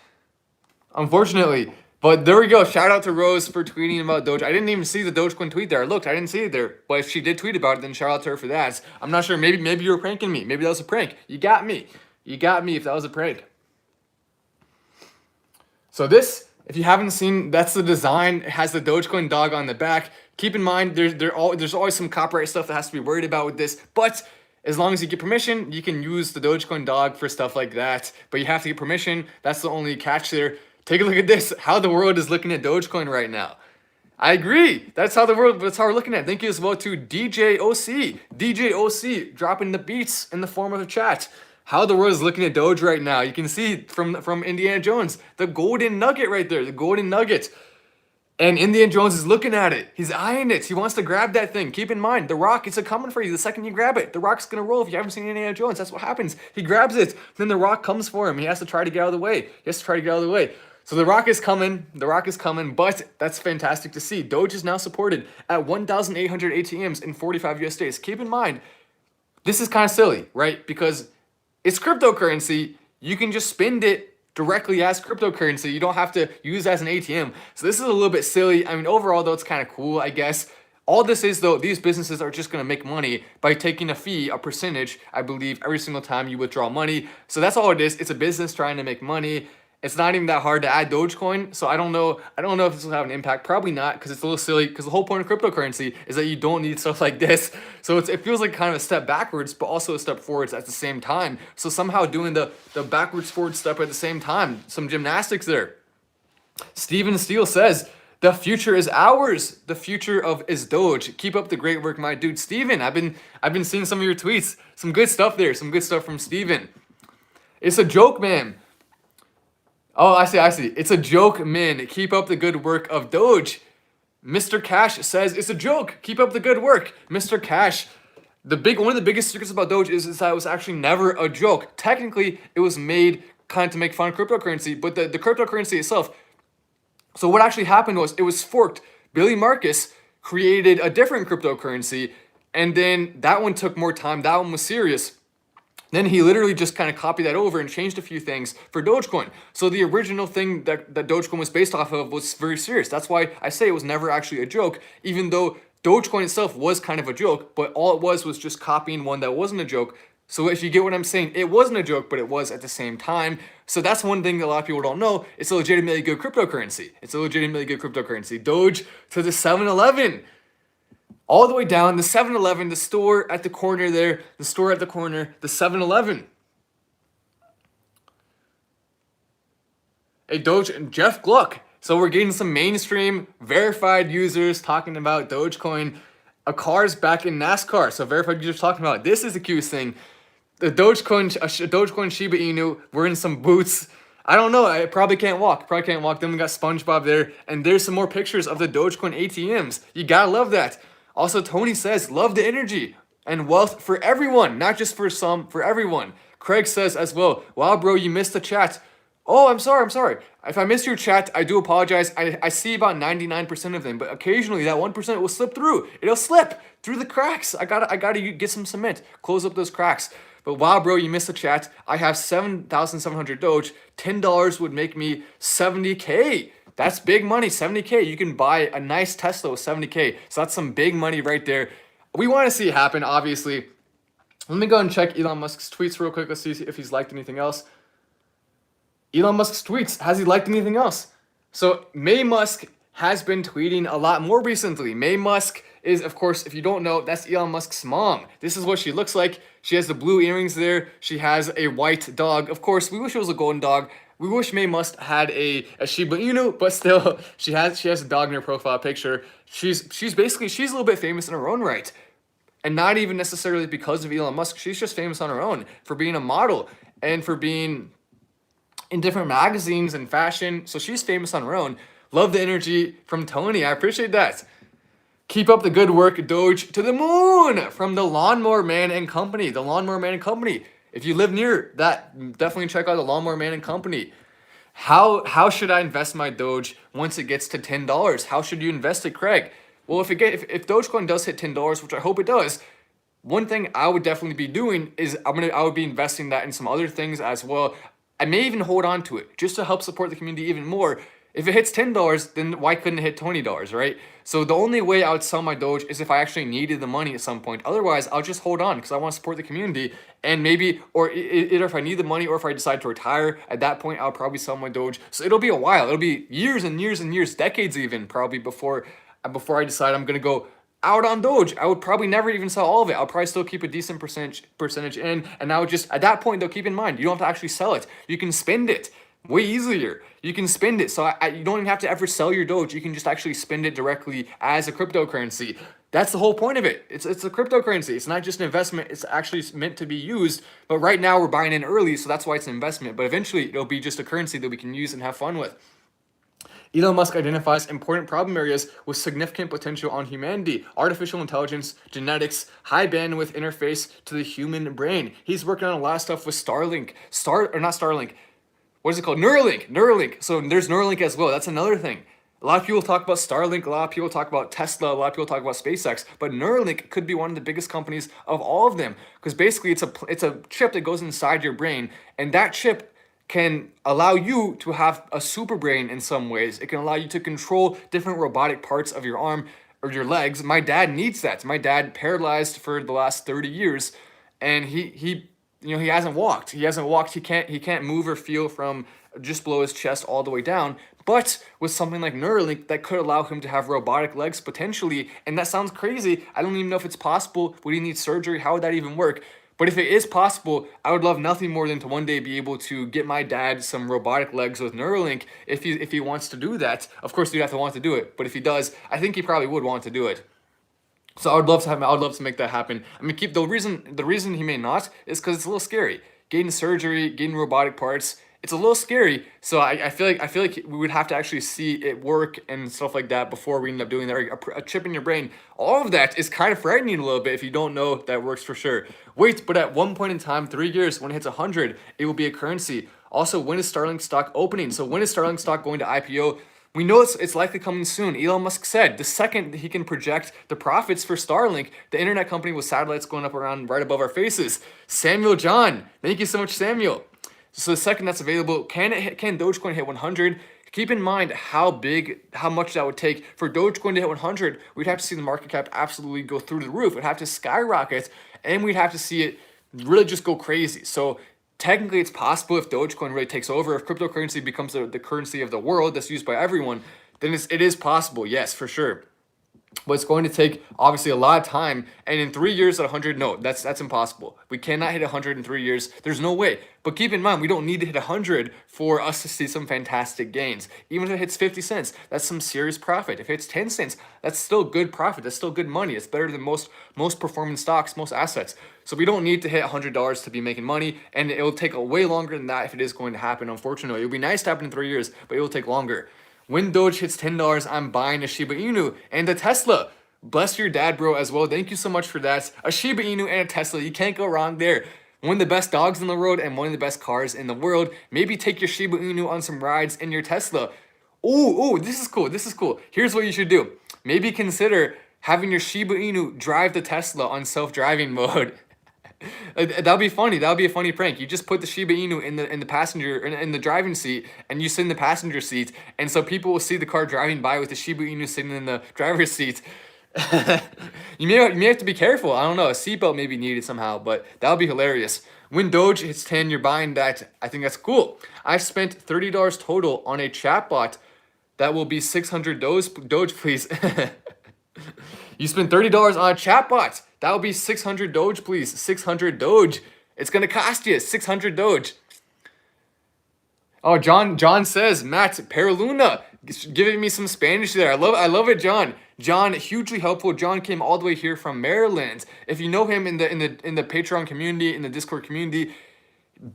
unfortunately. But there we go. Shout out to Rose for tweeting about Doge. I didn't even see the Dogecoin tweet there. I looked, I didn't see it there. But if she did tweet about it, then shout out to her for that. I'm not sure. Maybe you were pranking me. Maybe that was a prank. You got me. You got me if that was a prank. So this, if you haven't seen, that's the design. It has the Dogecoin dog on the back. Keep in mind, there's always some copyright stuff that has to be worried about with this. But as long as you get permission, you can use the Dogecoin dog for stuff like that. But you have to get permission. That's the only catch there. Take a look at this. How the world is looking at Dogecoin right now. I agree. That's how we're looking at it. Thank you as well to DJ OC dropping the beats in the form of a chat. How the world is looking at Doge right now. You can see from Indiana Jones, the golden nugget right there, the golden nugget. And Indiana Jones is looking at it. He's eyeing it. He wants to grab that thing. Keep in mind, the rock, it's a coming for you the second you grab it. The rock's going to roll. If you haven't seen Indiana Jones, that's what happens. He grabs it. Then the rock comes for him. He has to try to get out of the way. So the rock is coming. But that's fantastic to see. Doge is now supported at 1,800 ATMs in 45 US states. Keep in mind, this is kind of silly, right? Because it's cryptocurrency. You can just spend it directly as cryptocurrency. You don't have to use it as an ATM. So this is a little bit silly. I mean, overall, though, it's kind of cool, I guess. All this is, though, these businesses are just going to make money by taking a fee, a percentage, I believe, every single time you withdraw money. So that's all it is. It's a business trying to make money. It's not even that hard to add Dogecoin, so I don't know if this will have an impact. Probably not, because it's a little silly, because the whole point of cryptocurrency is that you don't need stuff like this. So it feels like kind of a step backwards, but also a step forwards at the same time. So somehow doing the backwards forward step at the same time, some gymnastics there. Steven Steele says, the future is ours. The future is Doge. Keep up the great work, my dude. Steven, I've been seeing some of your tweets. Some good stuff there. Some good stuff from Steven. It's a joke, man. Oh, I see. It's a joke, man. Keep up the good work of Doge. Mr. Cash says it's a joke. Keep up the good work. Mr. Cash, one of the biggest secrets about Doge is that it was actually never a joke. Technically, it was made kind of to make fun of cryptocurrency, but the cryptocurrency itself. So what actually happened was it was forked. Billy Marcus created a different cryptocurrency, and then that one took more time. That one was serious. Then he literally just kind of copied that over and changed a few things for Dogecoin. So the original thing that Dogecoin was based off of was very serious. That's why I say it was never actually a joke, even though Dogecoin itself was kind of a joke, but all it was just copying one that wasn't a joke. So if you get what I'm saying, it wasn't a joke, but it was at the same time. So that's one thing that a lot of people don't know. It's a legitimately good cryptocurrency. Doge to the 7-Eleven. All the way down, the 7-Eleven, the store at the corner there, the 7-Eleven. Hey, Doge and Jeff Gluck. So we're getting some mainstream verified users talking about Dogecoin. A car's back in NASCAR. So verified users talking about it. This is the cutest thing. The Dogecoin Shiba Inu wearing some boots. I don't know. I probably can't walk. Then we got SpongeBob there. And there's some more pictures of the Dogecoin ATMs. You gotta love that. Also, Tony says, love the energy and wealth for everyone, not just for some, for everyone. Craig says as well, wow, bro, you missed the chat. Oh, I'm sorry. If I missed your chat, I do apologize. I see about 99% of them, but occasionally that 1% will slip through. It'll slip through the cracks. I gotta get some cement, close up those cracks. But wow, bro, you missed the chat. I have 7,700 Doge. $10 would make me 70K. That's big money, 70K. You can buy a nice Tesla with 70K. So that's some big money right there. We want to see it happen, obviously. Let me go and check Elon Musk's tweets real quick. Let's see if he's liked anything else. Elon Musk's tweets. Has he liked anything else? So May Musk has been tweeting a lot more recently. May Musk is, of course, if you don't know, that's Elon Musk's mom. This is what she looks like. She has the blue earrings there. She has a white dog. Of course, we wish it was a golden dog. We wish May Musk had a Shiba Inu, but still, she has a dog in her profile picture. She's a little bit famous in her own right. And not even necessarily because of Elon Musk. She's just famous on her own for being a model and for being in different magazines and fashion. So she's famous on her own. Love the energy from Tony. I appreciate that. Keep up the good work, Doge to the moon from the Lawnmower Man and Company. The Lawnmower Man and Company. If you live near that, definitely check out the Lawnmower Man and Company. How should I invest my Doge once it gets to $10? How should you invest it, Craig? Well, if Dogecoin does hit $10, which I hope it does, one thing I would definitely be doing is I would be investing that in some other things as well. I may even hold on to it just to help support the community even more. If it hits $10, then why couldn't it hit $20, right? So the only way I would sell my Doge is if I actually needed the money at some point. Otherwise, I'll just hold on because I want to support the community. And maybe, or either if I need the money or if I decide to retire, at that point, I'll probably sell my Doge. So it'll be a while. It'll be years and years and years, decades even, probably before I decide I'm going to go out on Doge. I would probably never even sell all of it. I'll probably still keep a decent percentage in. And I would just, at that point, though, keep in mind, you don't have to actually sell it. You can spend it way easier. You can spend it. So you don't even have to ever sell your Doge. You can just actually spend it directly as a cryptocurrency. That's the whole point of it. It's a cryptocurrency. It's not just an investment. It's actually meant to be used. But right now we're buying in early, so that's why it's an investment. But eventually it'll be just a currency that we can use and have fun with. Elon Musk identifies important problem areas with significant potential on humanity: artificial intelligence, genetics, high bandwidth interface to the human brain. He's working on a lot of stuff with Starlink. What is it called? Neuralink. So there's Neuralink as well. That's another thing. A lot of people talk about Starlink, a lot of people talk about Tesla, a lot of people talk about SpaceX, but Neuralink could be one of the biggest companies of all of them, because basically it's a chip that goes inside your brain, and that chip can allow you to have a super brain in some ways. It can allow you to control different robotic parts of your arm or your legs. My dad needs that. My dad paralyzed for the last 30 years, and he hasn't walked. He can't move or feel from just below his chest all the way down. But with something like Neuralink, that could allow him to have robotic legs potentially. And that sounds crazy. I don't even know if it's possible. Would he need surgery? How would that even work? But if it is possible, I would love nothing more than to one day be able to get my dad some robotic legs with Neuralink if he wants to do that. Of course, he'd have to want to do it. But if he does, I think he probably would want to do it. So I would love to make that happen. I mean, the reason he may not is because it's a little scary. Getting surgery, getting robotic parts, it's a little scary. So I feel like we would have to actually see it work and stuff like that before we end up doing that. A chip in your brain, all of that is kind of frightening a little bit if you don't know that works for sure. Wait, but at one point in time, 3 years, when it hits 100, it will be a currency. Also, when is Starlink stock opening? So when is Starlink stock going to IPO? We know it's likely coming soon. Elon Musk said the second he can project the profits for Starlink, the internet company with satellites going up around right above our faces. Samuel John, thank you so much, Samuel. So the second that's available, can Dogecoin hit 100? Keep in mind how much that would take for Dogecoin to hit 100. We'd have to see the market cap absolutely go through the roof. It'd have to skyrocket, and we'd have to see it really just go crazy. So technically, it's possible if Dogecoin really takes over, if cryptocurrency becomes the currency of the world that's used by everyone, then it is possible, yes, for sure. But it's going to take, obviously, a lot of time. And in 3 years at 100, no, that's impossible. We cannot hit 100 in 3 years. There's no way. But keep in mind, we don't need to hit 100 for us to see some fantastic gains. Even if it hits 50 cents, that's some serious profit. If it hits 10 cents, that's still good profit. That's still good money. It's better than most performing stocks, most assets. So we don't need to hit $100 to be making money. And it will take way longer than that if it is going to happen, unfortunately. It would be nice to happen in 3 years, but it will take longer. When Doge hits $10, I'm buying a Shiba Inu and a Tesla. Bless your dad, bro, as well. Thank you so much for that. A Shiba Inu and a Tesla. You can't go wrong there. One of the best dogs on the road and one of the best cars in the world. Maybe take your Shiba Inu on some rides in your Tesla. Ooh, this is cool. Here's what you should do. Maybe consider having your Shiba Inu drive the Tesla on self-driving mode. That'll be funny. That'll be a funny prank. You just put the Shiba Inu in the passenger in the driving seat, and you sit in the passenger seat, and so people will see the car driving by with the Shiba Inu sitting in the driver's seat. You may have to be careful. I don't know. A seatbelt may be needed somehow, but that'll be hilarious. When Doge hits 10, you're buying that. I think that's cool. I spent $30 total on a chatbot. That will be 600 Doge, please. You spend $30 on a chatbot. That will be 600 Doge, please. 600 Doge. It's going to cost you 600 Doge. Oh, John says, Matt, Peraluna, giving me some Spanish there. I love it, John. John, hugely helpful. John came all the way here from Maryland. If you know him in the Patreon community, in the Discord community,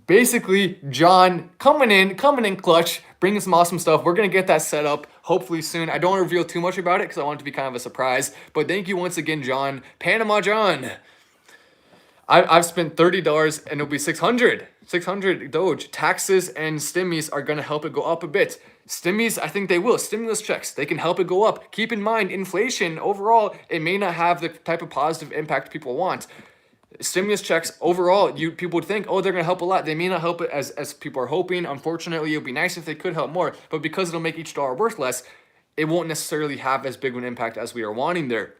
basically, John coming in clutch, bringing some awesome stuff. We're going to get that set up hopefully soon. I don't want to reveal too much about it because I want it to be kind of a surprise. But thank you once again, John. Panama John. I've spent $30 and it'll be 600. 600 Doge. Taxes and stimmies are going to help it go up a bit. Stimmies, I think they will. Stimulus checks, they can help it go up. Keep in mind, inflation overall, it may not have the type of positive impact people want. Stimulus checks overall, people would think, oh, they're going to help a lot. They may not help it as people are hoping. Unfortunately, it would be nice if they could help more, but because it'll make each dollar worth less, it won't necessarily have as big of an impact as we are wanting there.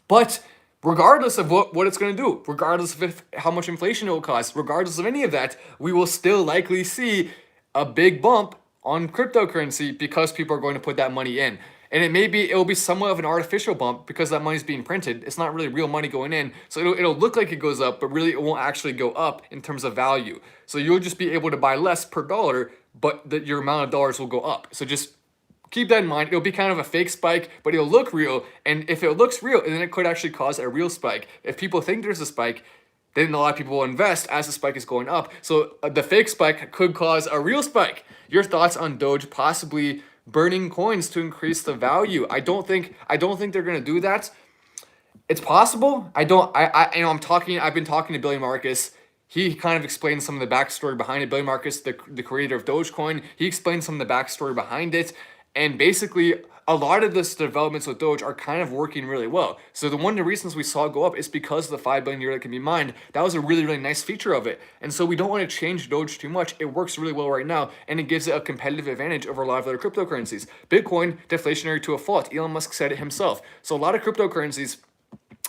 But regardless of what it's going to do, regardless of how much inflation it will cost, regardless of any of that, we will still likely see a big bump on cryptocurrency because people are going to put that money in. And it will be somewhat of an artificial bump because that money's being printed. It's not really real money going in. So it'll look like it goes up, but really it won't actually go up in terms of value. So you'll just be able to buy less per dollar, but your amount of dollars will go up. So just keep that in mind. It'll be kind of a fake spike, but it'll look real. And if it looks real, then it could actually cause a real spike. If people think there's a spike, then a lot of people will invest as the spike is going up. So the fake spike could cause a real spike. Your thoughts on Doge possibly burning coins to increase the value? I don't think they're gonna do that. It's possible. I've been talking to Billy Marcus. He kind of explained some of the backstory behind it. Billy Marcus, the creator of Dogecoin, he explained some of the backstory behind it. And basically, a lot of this developments with Doge are kind of working really well. So one of the reasons we saw it go up is because of the 5 billion year that can be mined. That was a really, really nice feature of it. And so we don't want to change Doge too much. It works really well right now, and it gives it a competitive advantage over a lot of other cryptocurrencies. Bitcoin, deflationary to a fault. Elon Musk said it himself. So a lot of cryptocurrencies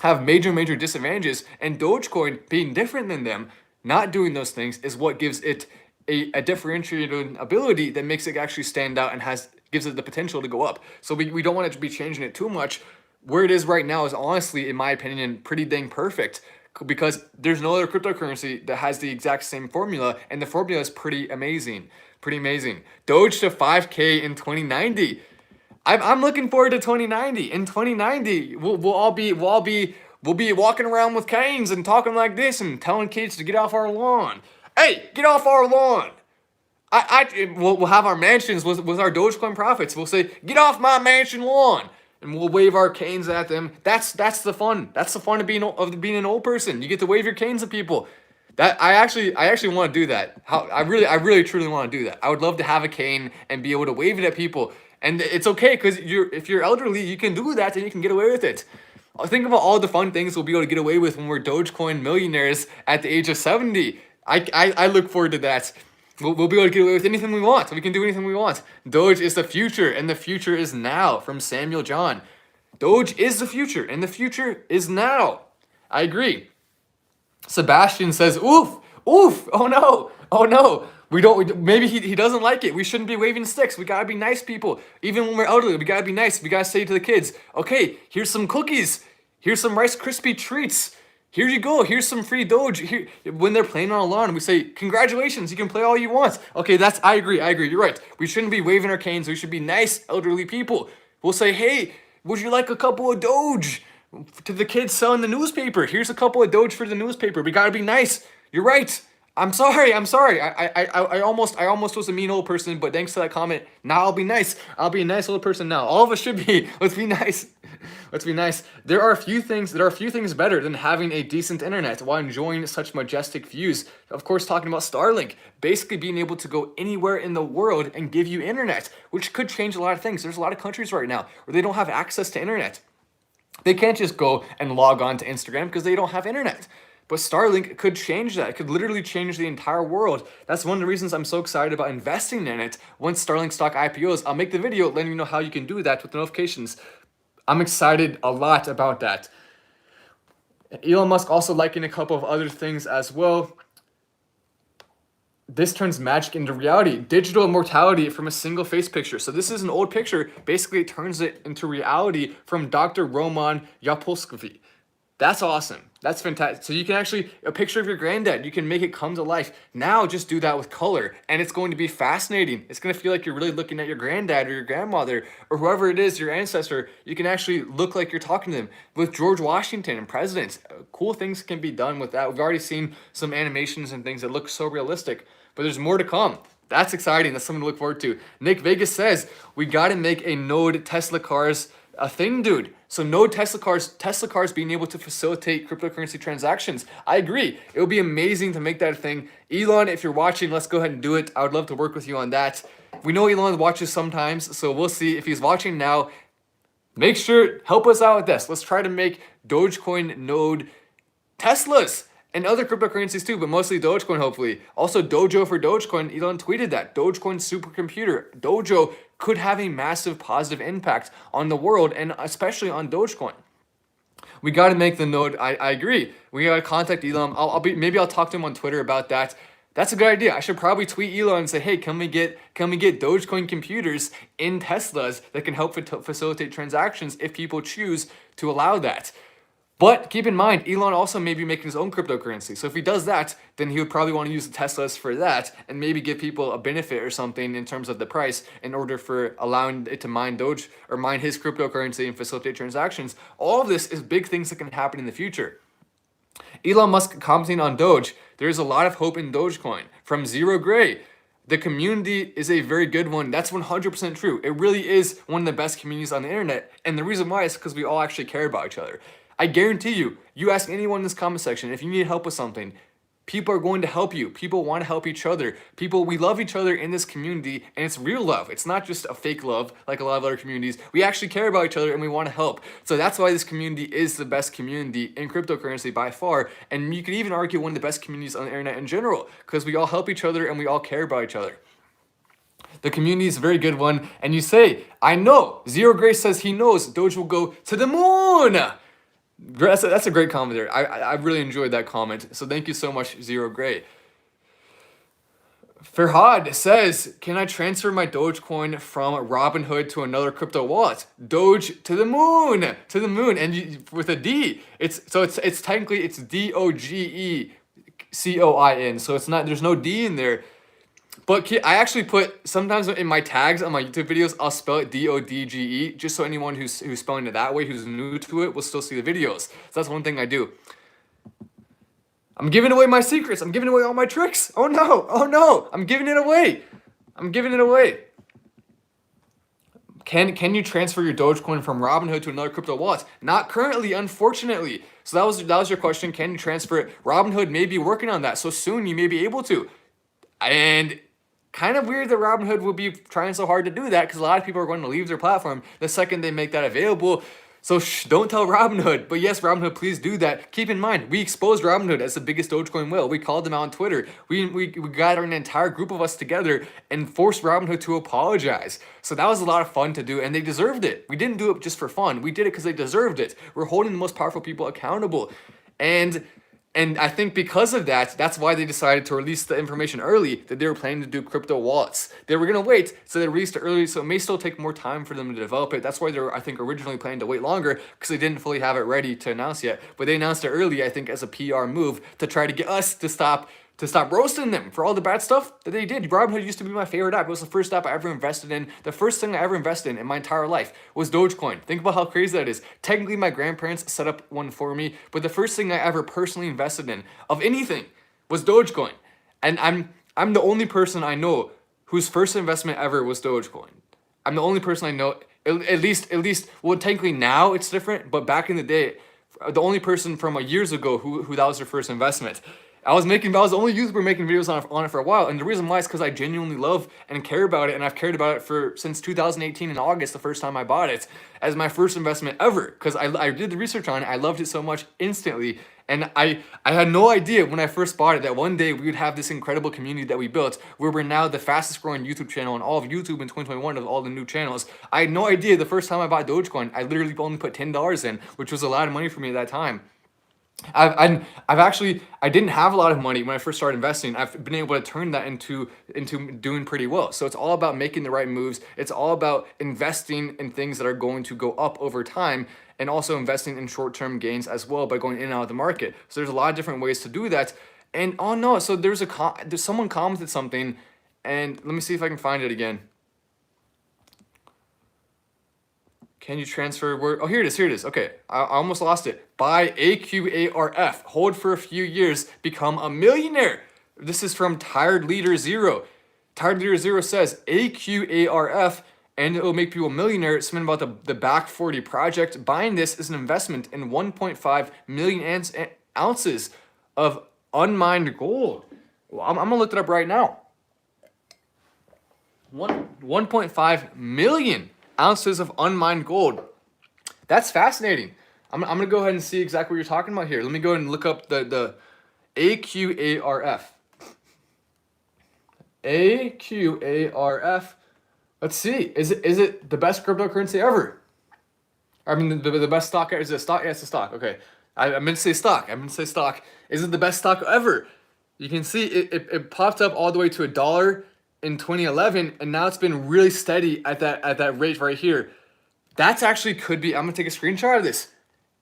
have major, major disadvantages, and Dogecoin being different than them, not doing those things, is what gives it a differentiated ability that makes it actually stand out and gives it the potential to go up. So we don't want it to be changing it too much. Where it is right now is honestly, in my opinion, pretty dang perfect, because there's no other cryptocurrency that has the exact same formula, and the formula is pretty amazing. Doge to 5K in 2090. I'm looking forward to 2090. In 2090, we'll be walking around with canes and talking like this and telling kids to get off our lawn. Hey, get off our lawn. We'll have our mansions with our Dogecoin profits. We'll say, get off my mansion lawn. And we'll wave our canes at them. That's the fun. That's the fun of being an old person. You get to wave your canes at people. I actually want to do that. I really truly want to do that. I would love to have a cane and be able to wave it at people. And it's okay, because if you're elderly, you can do that and you can get away with it. Think about all the fun things we'll be able to get away with when we're Dogecoin millionaires at the age of 70. I look forward to that. We'll be able to get away with anything we want. We can do anything we want. Doge is the future, and the future is now, from Samuel John. Doge is the future, and the future is now. I agree. Sebastian says, oof, oh no. Maybe he doesn't like it. We shouldn't be waving sticks. We gotta be nice people. Even when we're elderly, we gotta be nice. We gotta say to the kids, okay, here's some cookies. Here's some Rice Krispie treats. Here you go. Here's some free Doge. Here, when they're playing on a lawn, we say, congratulations, you can play all you want. Okay, I agree. You're right. We shouldn't be waving our canes. We should be nice elderly people. We'll say, hey, would you like a couple of Doge? To the kids selling the newspaper, here's a couple of Doge for the newspaper. We gotta be nice. You're right. I'm sorry. I almost was a mean old person, but thanks to that comment, now I'll be nice. I'll be a nice old person now. All of us should be. Let's be nice. There are a few things better than having a decent internet while enjoying such majestic views. Of course, talking about Starlink, basically being able to go anywhere in the world and give you internet, which could change a lot of things. There's a lot of countries right now where they don't have access to internet. They can't just go and log on to Instagram because they don't have internet. But Starlink could change that. It could literally change the entire world. That's one of the reasons I'm so excited about investing in it. Once Starlink stock IPOs, I'll make the video letting you know how you can do that with the notifications. I'm excited a lot about that. Elon Musk also liking a couple of other things as well. This turns magic into reality. Digital immortality from a single face picture. So this is an old picture. Basically, it turns it into reality from Dr. Roman Yapolsky. That's awesome. That's fantastic. So you can actually, a picture of your granddad, you can make it come to life. Now just do that with color, and it's going to be fascinating. It's going to feel like you're really looking at your granddad or your grandmother or whoever it is, your ancestor. You can actually look like you're talking to them. With George Washington and presidents, cool things can be done with that. We've already seen some animations and things that look so realistic, but there's more to come. That's exciting. That's something to look forward to. Nick Vegas says, we got to make a node Tesla cars a thing, dude. So no Tesla cars being able to facilitate cryptocurrency transactions. I agree. It would be amazing to make that a thing. Elon, if you're watching, let's go ahead and do it. I would love to work with you on that. We know Elon watches sometimes, so we'll see. If he's watching now, make sure, help us out with this. Let's try to make Dogecoin node Teslas and other cryptocurrencies too, but mostly Dogecoin, hopefully. Also, Dojo for Dogecoin. Elon tweeted that. Dogecoin supercomputer. Dojo could have a massive positive impact on the world and especially on Dogecoin. We got to make the node. I agree. We got to contact Elon. Maybe I'll talk to him on Twitter about that. That's a good idea. I should probably tweet Elon and say, hey, can we get Dogecoin computers in Teslas that can help facilitate transactions if people choose to allow that. But keep in mind, Elon also may be making his own cryptocurrency. So if he does that, then he would probably want to use the Teslas for that and maybe give people a benefit or something in terms of the price in order for allowing it to mine Doge or mine his cryptocurrency and facilitate transactions. All of this is big things that can happen in the future. Elon Musk commenting on Doge, there's a lot of hope in Dogecoin. From Zero Gray, the community is a very good one. That's 100% true. It really is one of the best communities on the internet. And the reason why is because we all actually care about each other. I guarantee you ask anyone in this comment section, if you need help with something, people are going to help you. People want to help each other. We love each other in this community, and it's real love. It's not just a fake love like a lot of other communities. We actually care about each other and we want to help. So that's why this community is the best community in cryptocurrency by far. And you could even argue one of the best communities on the internet in general, because we all help each other and we all care about each other. The community is a very good one. And you say, I know. Zero Grace says he knows Doge will go to the moon. That's a great comment there. I really enjoyed that comment. So thank you so much, Zero Gray. Farhad says, can I transfer my Dogecoin from Robinhood to another crypto wallet? Doge to the moon, and with a D. It's technically it's Dogecoin. So it's not, there's no D in there. But I actually put, sometimes in my tags on my YouTube videos, I'll spell it Dodge, just so anyone who's spelling it that way, who's new to it, will still see the videos. So that's one thing I do. I'm giving away my secrets. I'm giving away all my tricks. Oh no, I'm giving it away. Can you transfer your Dogecoin from Robinhood to another crypto wallet? Not currently, unfortunately. So that was your question. Can you transfer it? Robinhood may be working on that. So soon you may be able to. And kind of weird that Robinhood will be trying so hard to do that, because a lot of people are going to leave their platform the second they make that available. So don't tell Robinhood. But yes, Robinhood, please do that. Keep in mind, we exposed Robinhood as the biggest Dogecoin whale. We called them out on Twitter. We got an entire group of us together and forced Robinhood to apologize. So that was a lot of fun to do, and they deserved it. We didn't do it just for fun. We did it because they deserved it. We're holding the most powerful people accountable. And I think because of that, that's why they decided to release the information early, that they were planning to do crypto wallets. They were going to wait, so they released it early, so it may still take more time for them to develop it. That's why they were, I think, originally planning to wait longer, because they didn't fully have it ready to announce yet. But they announced it early, I think, as a PR move to try to get us to stop roasting them for all the bad stuff that they did. Robinhood used to be my favorite app. It was the first app I ever invested in. The first thing I ever invested in my entire life was Dogecoin. Think about how crazy that is. Technically, my grandparents set up one for me, but the first thing I ever personally invested in of anything was Dogecoin. And I'm the only person I know whose first investment ever was Dogecoin. I'm the only person I know, at least, well, technically now it's different, but back in the day, the only person from years ago who that was their first investment. I was the only YouTuber making videos on it for a while, and the reason why is because I genuinely love and care about it, and I've cared about it since 2018 in August, the first time I bought it, as my first investment ever, because I did the research on it, I loved it so much instantly, and I had no idea when I first bought it that one day we would have this incredible community that we built, where we're now the fastest growing YouTube channel in all of YouTube in 2021 of all the new channels. I had no idea the first time I bought Dogecoin, I literally only put $10 in, which was a lot of money for me at that time. I didn't have a lot of money when I first started investing. I've been able to turn that into doing pretty well. So it's all about making the right moves. It's all about investing in things that are going to go up over time, and also investing in short-term gains as well by going in and out of the market. So there's a lot of different ways to do that. And oh no, so there's someone commented something, and let me see if I can find it again. Can you transfer word? Oh, here it is. Okay, I almost lost it. Buy AQARF. Hold for a few years. Become a millionaire. This is from Tired Leader Zero. Tired Leader Zero says AQARF, and it will make people a millionaire. Something about the Back 40 project. Buying this is an investment in 1.5 million ounces of unmined gold. Well, I'm gonna look it up right now. 1.5 million ounces of unmined gold. That's fascinating. I'm gonna go ahead and see exactly what you're talking about here. Let me go ahead and look up the AQARF. AQARF. Let's see. Is it the best cryptocurrency ever? I mean, the best stock. Is it a stock? Yeah, it's a stock. Okay. I meant to say stock. Is it the best stock ever? You can see it popped up all the way to $1 in 2011, and now it's been really steady at that rate right here. That's actually could be. I'm gonna take a screenshot of this.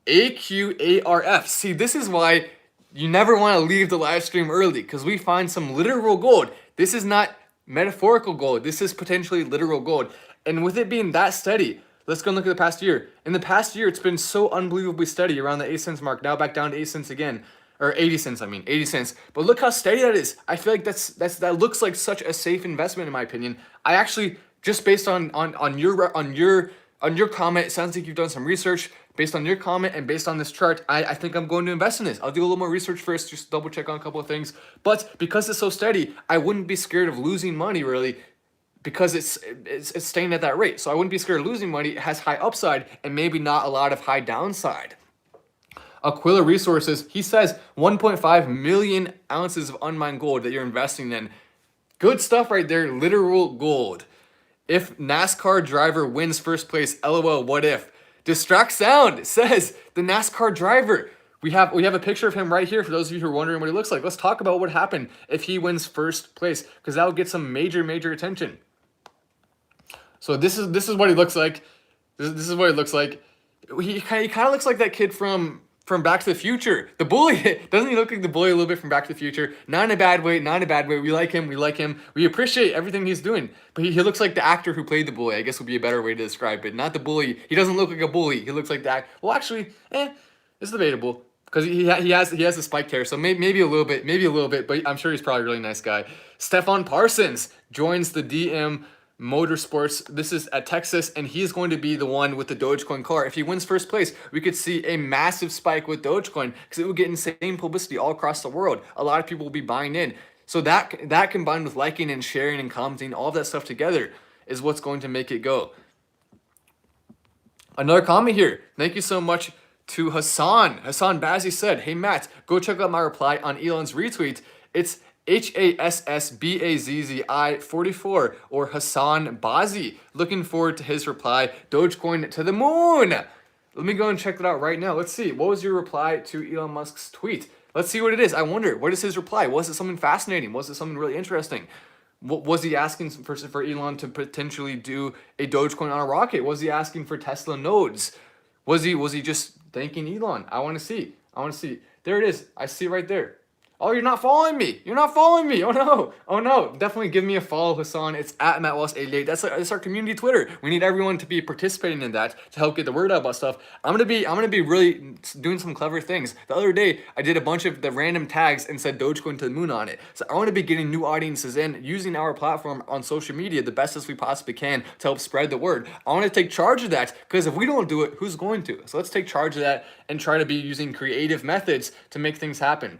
AQARF. See, this is why you never want to leave the live stream early, because we find some literal gold. This is not metaphorical gold. This is potentially literal gold. And with it being that steady, let's go and look at the past year. In the past year, it's been so unbelievably steady around the 8 cents mark. Now back down to 8 cents again. Or 80 cents, 80 cents. But look how steady that is. I feel like that looks like such a safe investment in my opinion. I actually, just based on your comment, it sounds like you've done some research. Based on your comment and based on this chart, I think I'm going to invest in this. I'll do a little more research first, just double check on a couple of things. But because it's so steady, I wouldn't be scared of losing money really, because it's staying at that rate. So I wouldn't be scared of losing money. It has high upside and maybe not a lot of high downside. Aquila Resources, he says 1.5 million ounces of unmined gold that you're investing in. Good stuff right there, literal gold. If NASCAR driver wins first place, LOL, what if? Distract Sound says the NASCAR driver. We have a picture of him right here for those of you who are wondering what he looks like. Let's talk about what happened if he wins first place, because that will get some major attention. So this is what he looks like. This is what he looks like. He kind of looks like that kid from Back to the Future. The bully. Doesn't he look like the bully a little bit from Back to the Future? Not in a bad way. We like him. We appreciate everything he's doing. But he looks like the actor who played the bully, I guess would be a better way to describe it. Not the bully. He doesn't look like a bully. He looks like that. Well, actually, it's debatable. Because he has a spiked hair, so maybe a little bit, but I'm sure he's probably a really nice guy. Stefan Parsons joins the DM Motorsports. This is at Texas, and he's going to be the one with the Dogecoin car. If he wins first place, we could see a massive spike with Dogecoin, because it would get insane publicity all across the world. A lot of people will be buying in. So that combined with liking and sharing and commenting, all of that stuff together is what's going to make it go. Another comment here. Thank you so much to Hassan. Hassan Bazzi said, "Hey Matt, go check out my reply on Elon's retweet. It's HASSBAZZI 44 or Hassan Bazzi. Looking forward to his reply. Dogecoin to the moon." Let me go and check that out right now. Let's see. What was your reply to Elon Musk's tweet? Let's see what it is. I wonder, what is his reply? Was it something fascinating? Was it something really interesting? What was he asking for Elon to potentially do a Dogecoin on a rocket? Was he asking for Tesla nodes? Was he just thanking Elon? I want to see. There it is. I see right there. Oh, you're not following me. Oh no. Definitely give me a follow, Hassan. It's at MattWallace88. That's our community Twitter. We need everyone to be participating in that to help get the word out about stuff. I'm gonna be really doing some clever things. The other day, I did a bunch of the random tags and said Dogecoin to the moon on it. So I want to be getting new audiences in, using our platform on social media the best as we possibly can to help spread the word. I want to take charge of that, because if we don't do it, who's going to? So let's take charge of that and try to be using creative methods to make things happen.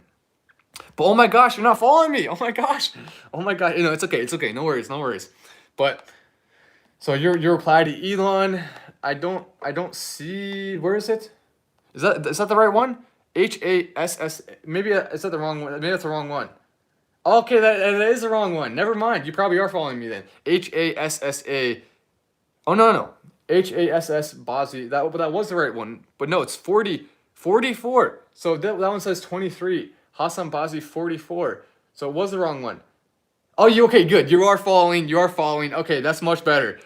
But oh my gosh, you're not following me. Oh my gosh. It's okay. No worries. But so your reply to Elon, I don't see. Where is it? Is that the right one? HASS. Maybe is that the wrong one? Maybe that's the wrong one. Okay, that is the wrong one. Never mind. You probably are following me then. HASSA. Oh no. HASS Bazzi. That was the right one. But no, it's 44. So that one says 23. Hassan Bazzi 44. So it was the wrong one. Oh, okay, good. You are following. Okay, that's much better.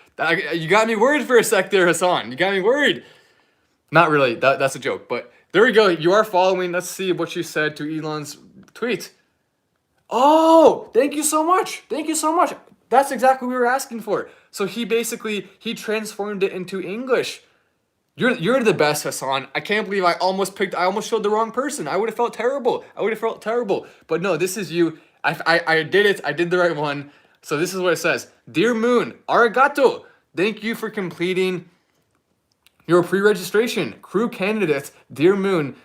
You got me worried for a sec there, Hassan. You got me worried. Not really. That's a joke. But there we go. You are following. Let's see what you said to Elon's tweet. Oh, thank you so much. That's exactly what we were asking for. So he transformed it into English. You're the best, Hassan. I can't believe I almost showed the wrong person. I would have felt terrible. But no, this is you. I did it. I did the right one. So this is what it says. Dear Moon, arigato. Thank you for completing your pre-registration. Crew candidate, Dear Moon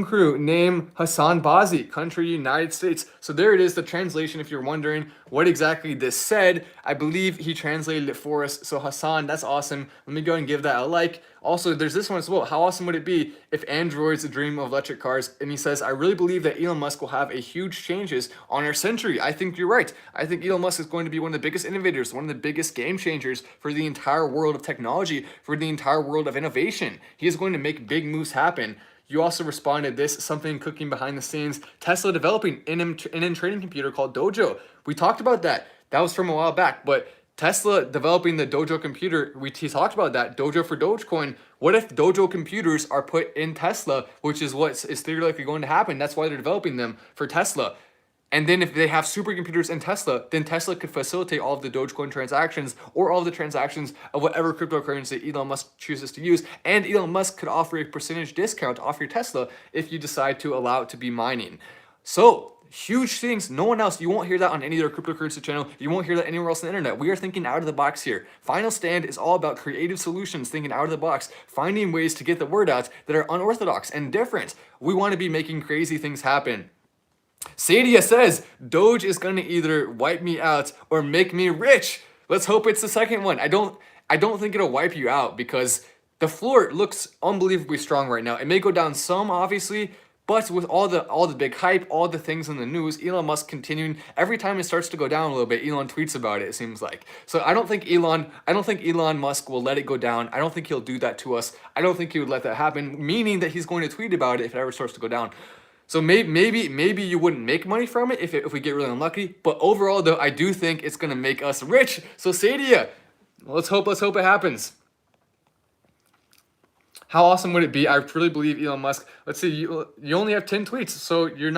crew, name Hassan Bazi, country United States. So there it is, the translation, if you're wondering what exactly this said. I believe he translated it for us. So Hassan, that's awesome. Let me go and give that a like. Also, there's this one as well. How awesome would it be if androids dream of electric cars? And he says, I really believe that Elon Musk will have a huge changes on our century. I think you're right. I think Elon Musk is going to be one of the biggest innovators, one of the biggest game changers for the entire world of technology, for the entire world of innovation. He is going to make big moves happen. You also responded this, something cooking behind the scenes. Tesla developing an in trading computer called Dojo. We talked about that. That was from a while back, but Tesla developing the Dojo computer, he talked about that, Dojo for Dogecoin. What if Dojo computers are put in Tesla, which is what is theoretically going to happen? That's why they're developing them for Tesla. And then if they have supercomputers in Tesla, then Tesla could facilitate all of the Dogecoin transactions or all of the transactions of whatever cryptocurrency Elon Musk chooses to use. And Elon Musk could offer a percentage discount off your Tesla if you decide to allow it to be mining. So huge things. No one else. You won't hear that on any other cryptocurrency channel. You won't hear that anywhere else on the internet. We are thinking out of the box here. Final Stand is all about creative solutions, thinking out of the box, finding ways to get the word out that are unorthodox and different. We want to be making crazy things happen. Sadia says, Doge is going to either wipe me out or make me rich. Let's hope it's the second one. I don't think it'll wipe you out because the floor looks unbelievably strong right now. It may go down some, obviously, but with all the big hype, all the things in the news, Elon Musk continuing, every time it starts to go down a little bit, Elon tweets about it, it seems like. So I don't think Elon Musk will let it go down. I don't think he'll do that to us. I don't think he would let that happen, meaning that he's going to tweet about it if it ever starts to go down. So maybe you wouldn't make money from it if we get really unlucky. But overall, though, I do think it's gonna make us rich. So Sadia, let's hope it happens. How awesome would it be? I really believe Elon Musk. Let's see, you only have 10 tweets, so you're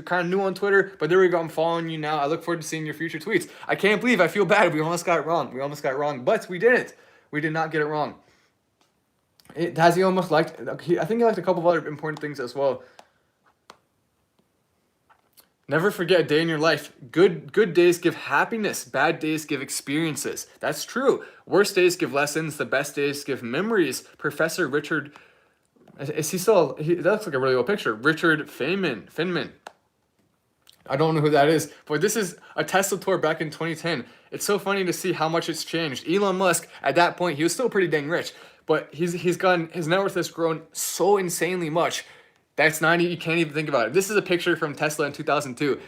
kind of new on Twitter. But there we go. I'm following you now. I look forward to seeing your future tweets. I can't believe I feel bad. We almost got it wrong. But we didn't. We did not get it wrong. Has he almost liked? I think he liked a couple of other important things as well. Never forget a day in your life. Good days give happiness. Bad days give experiences. That's true. Worst days give lessons. The best days give memories. Professor Richard, is he still? That looks like a really old picture. Richard Feynman. I don't know who that is, but this is a Tesla tour back in 2010. It's so funny to see how much it's changed. Elon Musk, at that point, he was still pretty dang rich, but his net worth has grown so insanely much. That's you can't even think about it. This is a picture from Tesla in 2002.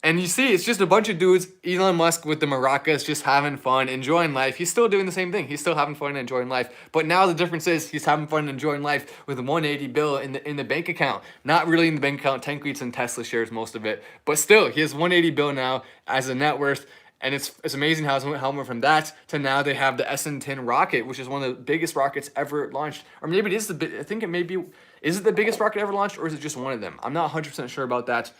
And you see, it's just a bunch of dudes, Elon Musk with the maracas, just having fun, enjoying life. He's still doing the same thing. He's still having fun and enjoying life. But now the difference is he's having fun and enjoying life with a 180 bill in the bank account. Not really in the bank account. Technically, it's in Tesla shares, most of it. But still, he has 180 bill now as a net worth. And it's amazing how it went from that to now they have the SN10 rocket, which is one of the biggest rockets ever launched. Or maybe it is I think it may be. Is it the biggest rocket ever launched, or is it just one of them? I'm not 100% sure about that.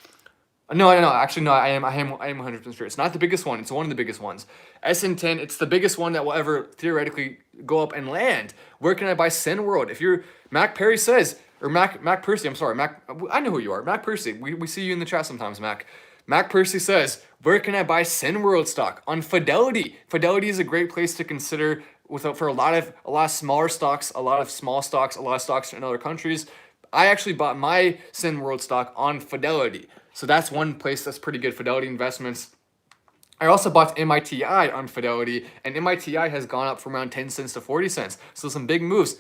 No, actually, no, I am 100% sure. It's not the biggest one. It's one of the biggest ones. SN10, it's the biggest one that will ever theoretically go up and land. Where can I buy World? If you're, Mac Perry says, or Mac Percy, I'm sorry, Mac, I know who you are. Mac Percy, we see you in the chat sometimes, Mac. Mac Percy says, where can I buy World stock? On Fidelity. Fidelity is a great place to consider for a lot of smaller stocks, a lot of small stocks, a lot of stocks in other countries. I actually bought my World stock on Fidelity. So that's one place that's pretty good, Fidelity Investments. I also bought MITI on Fidelity, and MITI has gone up from around 10 cents to 40 cents. So some big moves.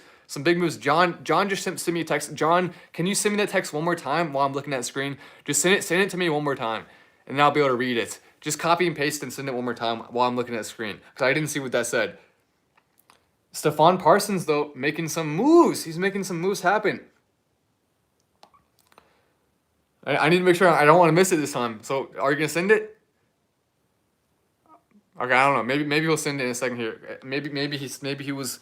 John just sent me a text. John, can you send me that text one more time while I'm looking at the screen? Just send it to me one more time, and then I'll be able to read it. Just copy and paste and send it one more time while I'm looking at the screen, because I didn't see what that said. Stefan Parsons, though, making some moves. He's making some moves happen. I need to make sure I don't want to miss it this time. So, are you gonna send it? Okay, I don't know. Maybe he'll send it in a second here. Maybe he was.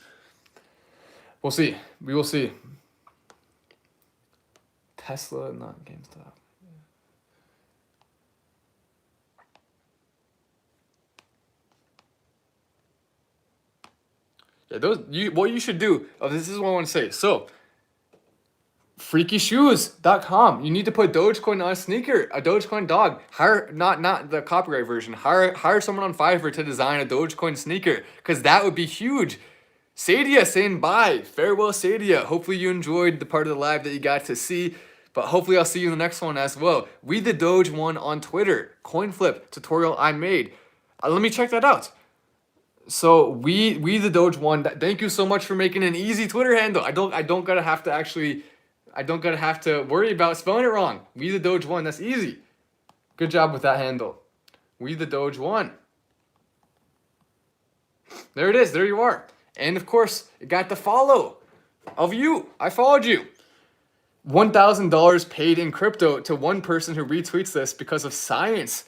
We'll see. We will see. Tesla, not GameStop. Yeah, what you should do. Oh, this is what I want to say. So, freakyshoes.com. You need to put Dogecoin on a sneaker, a Dogecoin dog. Hire not the copyright version. Hire someone on Fiverr to design a Dogecoin sneaker, because that would be huge. Sadia saying bye. Farewell, Sadia. Hopefully you enjoyed the part of the live that you got to see. But hopefully I'll see you in the next one as well. We the Doge one on Twitter. Coin flip tutorial I made. Let me check that out. So we the Doge one. Thank you so much for making an easy Twitter handle. I don't gotta have to worry about spelling it wrong. We the Doge one. That's easy. Good job with that handle. We the Doge one. There it is. There you are. And of course, it got the follow of you. I followed you. $1,000 paid in crypto to one person who retweets this because of science.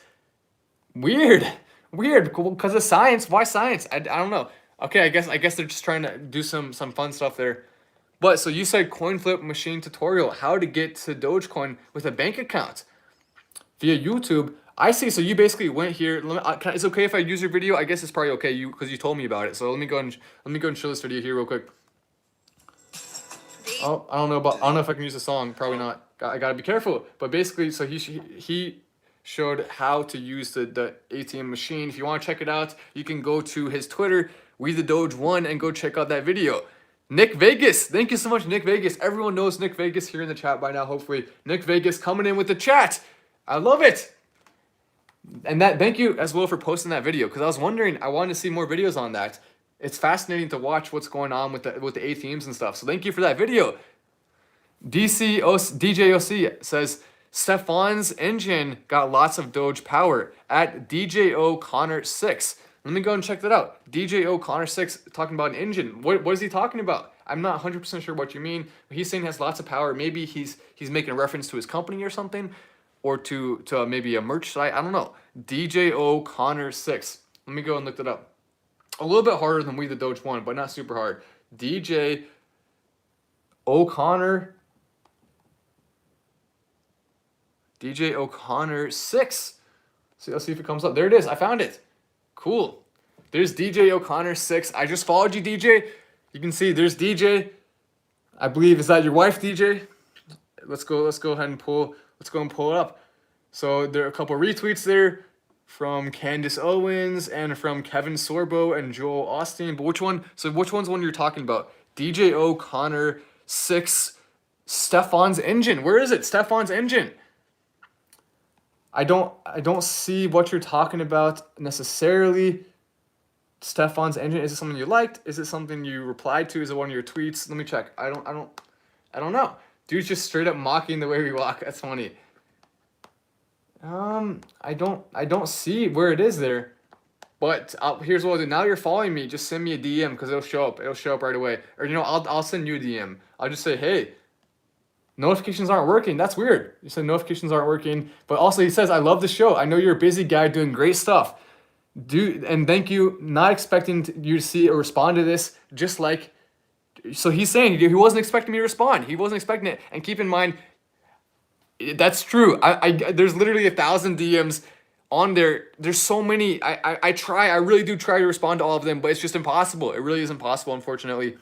Weird. Because of science. Why science? I don't know. Okay, I guess they're just trying to do some fun stuff there. But so you said coin flip machine tutorial, how to get to Dogecoin with a bank account via YouTube. I see. So you basically went here. It's okay if I use your video? I guess it's probably okay because you told me about it. So let me go and show this video here real quick. Oh, I don't know if I can use the song. Probably not. I gotta be careful. But basically, so he showed how to use the ATM machine. If you want to check it out, you can go to his Twitter, We the Doge One, and go check out that video. Nick Vegas, thank you so much, Nick Vegas. Everyone knows Nick Vegas here in the chat by now. Hopefully, Nick Vegas coming in with the chat. I love it. And thank you as well for posting that video, because I was wondering, I wanted to see more videos on that. It's fascinating to watch what's going on with the ATMs and stuff. So thank you for that video. DJOC says, Stefan's engine got lots of Doge power at DJ O'Connor 6. Let me go and check that out. DJ O'Connor 6 talking about an engine. What is he talking about? I'm not 100% sure what you mean. He's saying it has lots of power. Maybe he's making a reference to his company or something, or to maybe a merch site. I don't know. DJ O'Connor 6. Let me go and look that up. A little bit harder than We the Doge One, but not super hard. DJ O'Connor 6. So let's see if it comes up. There it is. I found it. Cool. There's DJ O'Connor 6. I just followed you, DJ. You can see there's DJ. I believe, is that your wife, DJ? Let's go ahead and pull it up. So there are a couple retweets there from Candace Owens and from Kevin Sorbo and Joel Austin. But which one's the one you're talking about? DJ O'Connor 6, Stefan's engine. Where is it? Stefan's engine. I don't see what you're talking about necessarily. Stefan's engine. Is it something you liked? Is it something you replied to? Is it one of your tweets? Let me check. I don't know. Dude's just straight up mocking the way we walk. That's funny. I don't see where it is there. But here's what I'll do. Now you're following me. Just send me a DM because it'll show up. It'll show up right away. Or I'll send you a DM. I'll just say, hey, notifications aren't working. That's weird. You said notifications aren't working. But also he says, I love the show. I know you're a busy guy doing great stuff. Dude, and thank you. Not expecting you to see or respond to this. Just like, so he's saying he wasn't expecting me to respond. He wasn't expecting it. And keep in mind, that's true. There's literally 1,000 DMs on there. There's so many. I really do try to respond to all of them, but it's just impossible. It really is impossible, unfortunately.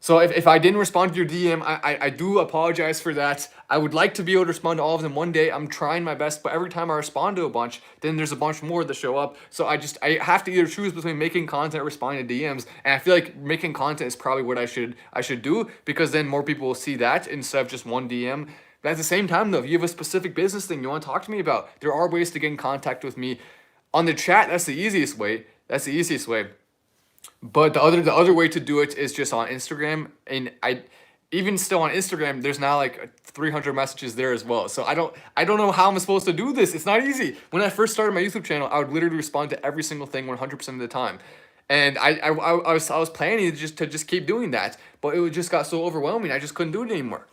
So if I didn't respond to your DM, I do apologize for that. I would like to be able to respond to all of them one day. I'm trying my best, but every time I respond to a bunch, then there's a bunch more that show up. So I have to either choose between making content or responding to DMs. And I feel like making content is probably what I should do, because then more people will see that instead of just one DM. But at the same time, though, if you have a specific business thing you want to talk to me about, there are ways to get in contact with me on the chat. That's the easiest way. But the other way to do it is just on Instagram. And even still on Instagram, there's now like 300 messages there as well. So I don't know how I'm supposed to do this. It's not easy. When I first started my YouTube channel, I would literally respond to every single thing 100% of the time. And I was planning to just keep doing that, but it just got so overwhelming. I just couldn't do it anymore.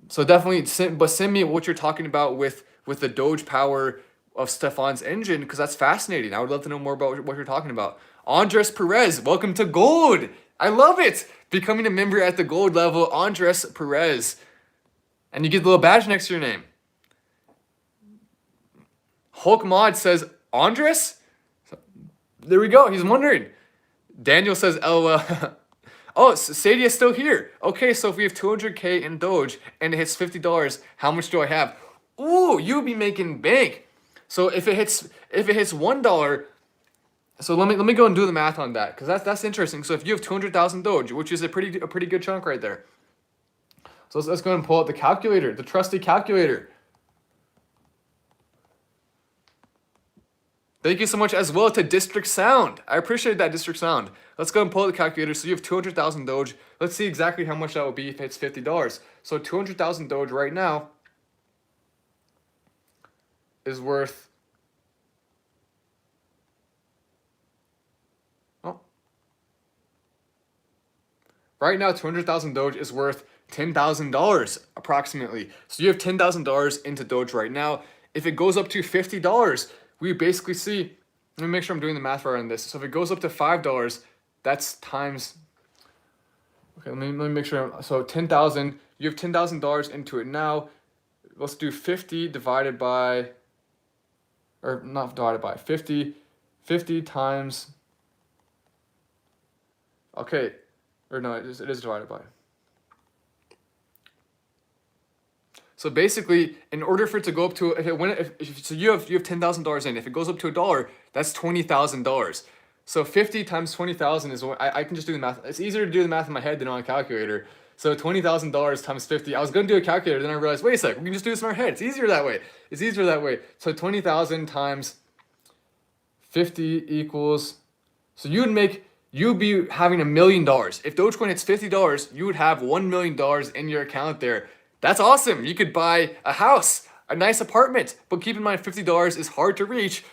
So definitely send me what you're talking about with the Doge power of Stefan's engine, because that's fascinating. I would love to know more about what you're talking about. Andres Perez, welcome to Gold. I love it. Becoming a member at the Gold level, Andres Perez. And you get the little badge next to your name. Hulk Mod says, Andres? There we go. He's wondering. Daniel says, LOL. Oh, Sadie is still here. Okay, so if we have 200K in Doge and it hits $50, how much do I have? Ooh, you'll be making bank. So if it hits $1, so let me go and do the math on that, because that's interesting. So if you have 200,000 Doge, which is a pretty good chunk right there. So let's go ahead and pull out the calculator, the trusty calculator. Thank you so much as well to District Sound. I appreciate that, District Sound. Let's go and pull out the calculator. So you have 200,000 Doge. Let's see exactly how much that will be if it's $50. So 200,000 Doge right now is worth... Oh. Right now, 200,000 Doge is worth $10,000 approximately. So you have $10,000 into Doge right now. If it goes up to $50, we basically see, let me make sure I'm doing the math right on this. So if it goes up to $5, that's times, okay, let me make sure. So 10,000, you have $10,000 into it now. Let's do 50 divided by, or not divided by, 50 times, okay, or no, it is divided by. So basically, in order for it to go up to, so you have $10,000 in. If it goes up to $1, that's $20,000. So 50 times 20,000 is what I can just do the math. It's easier to do the math in my head than on a calculator. So $20,000 times 50. I was gonna do a calculator, then I realized, wait a sec, we can just do this in our head. It's easier that way. So 20,000 times 50 equals. So you'd be having $1 million. If Dogecoin hits $50, you would have $1 million in your account there. That's awesome. You could buy a house, a nice apartment, but keep in mind $50 is hard to reach.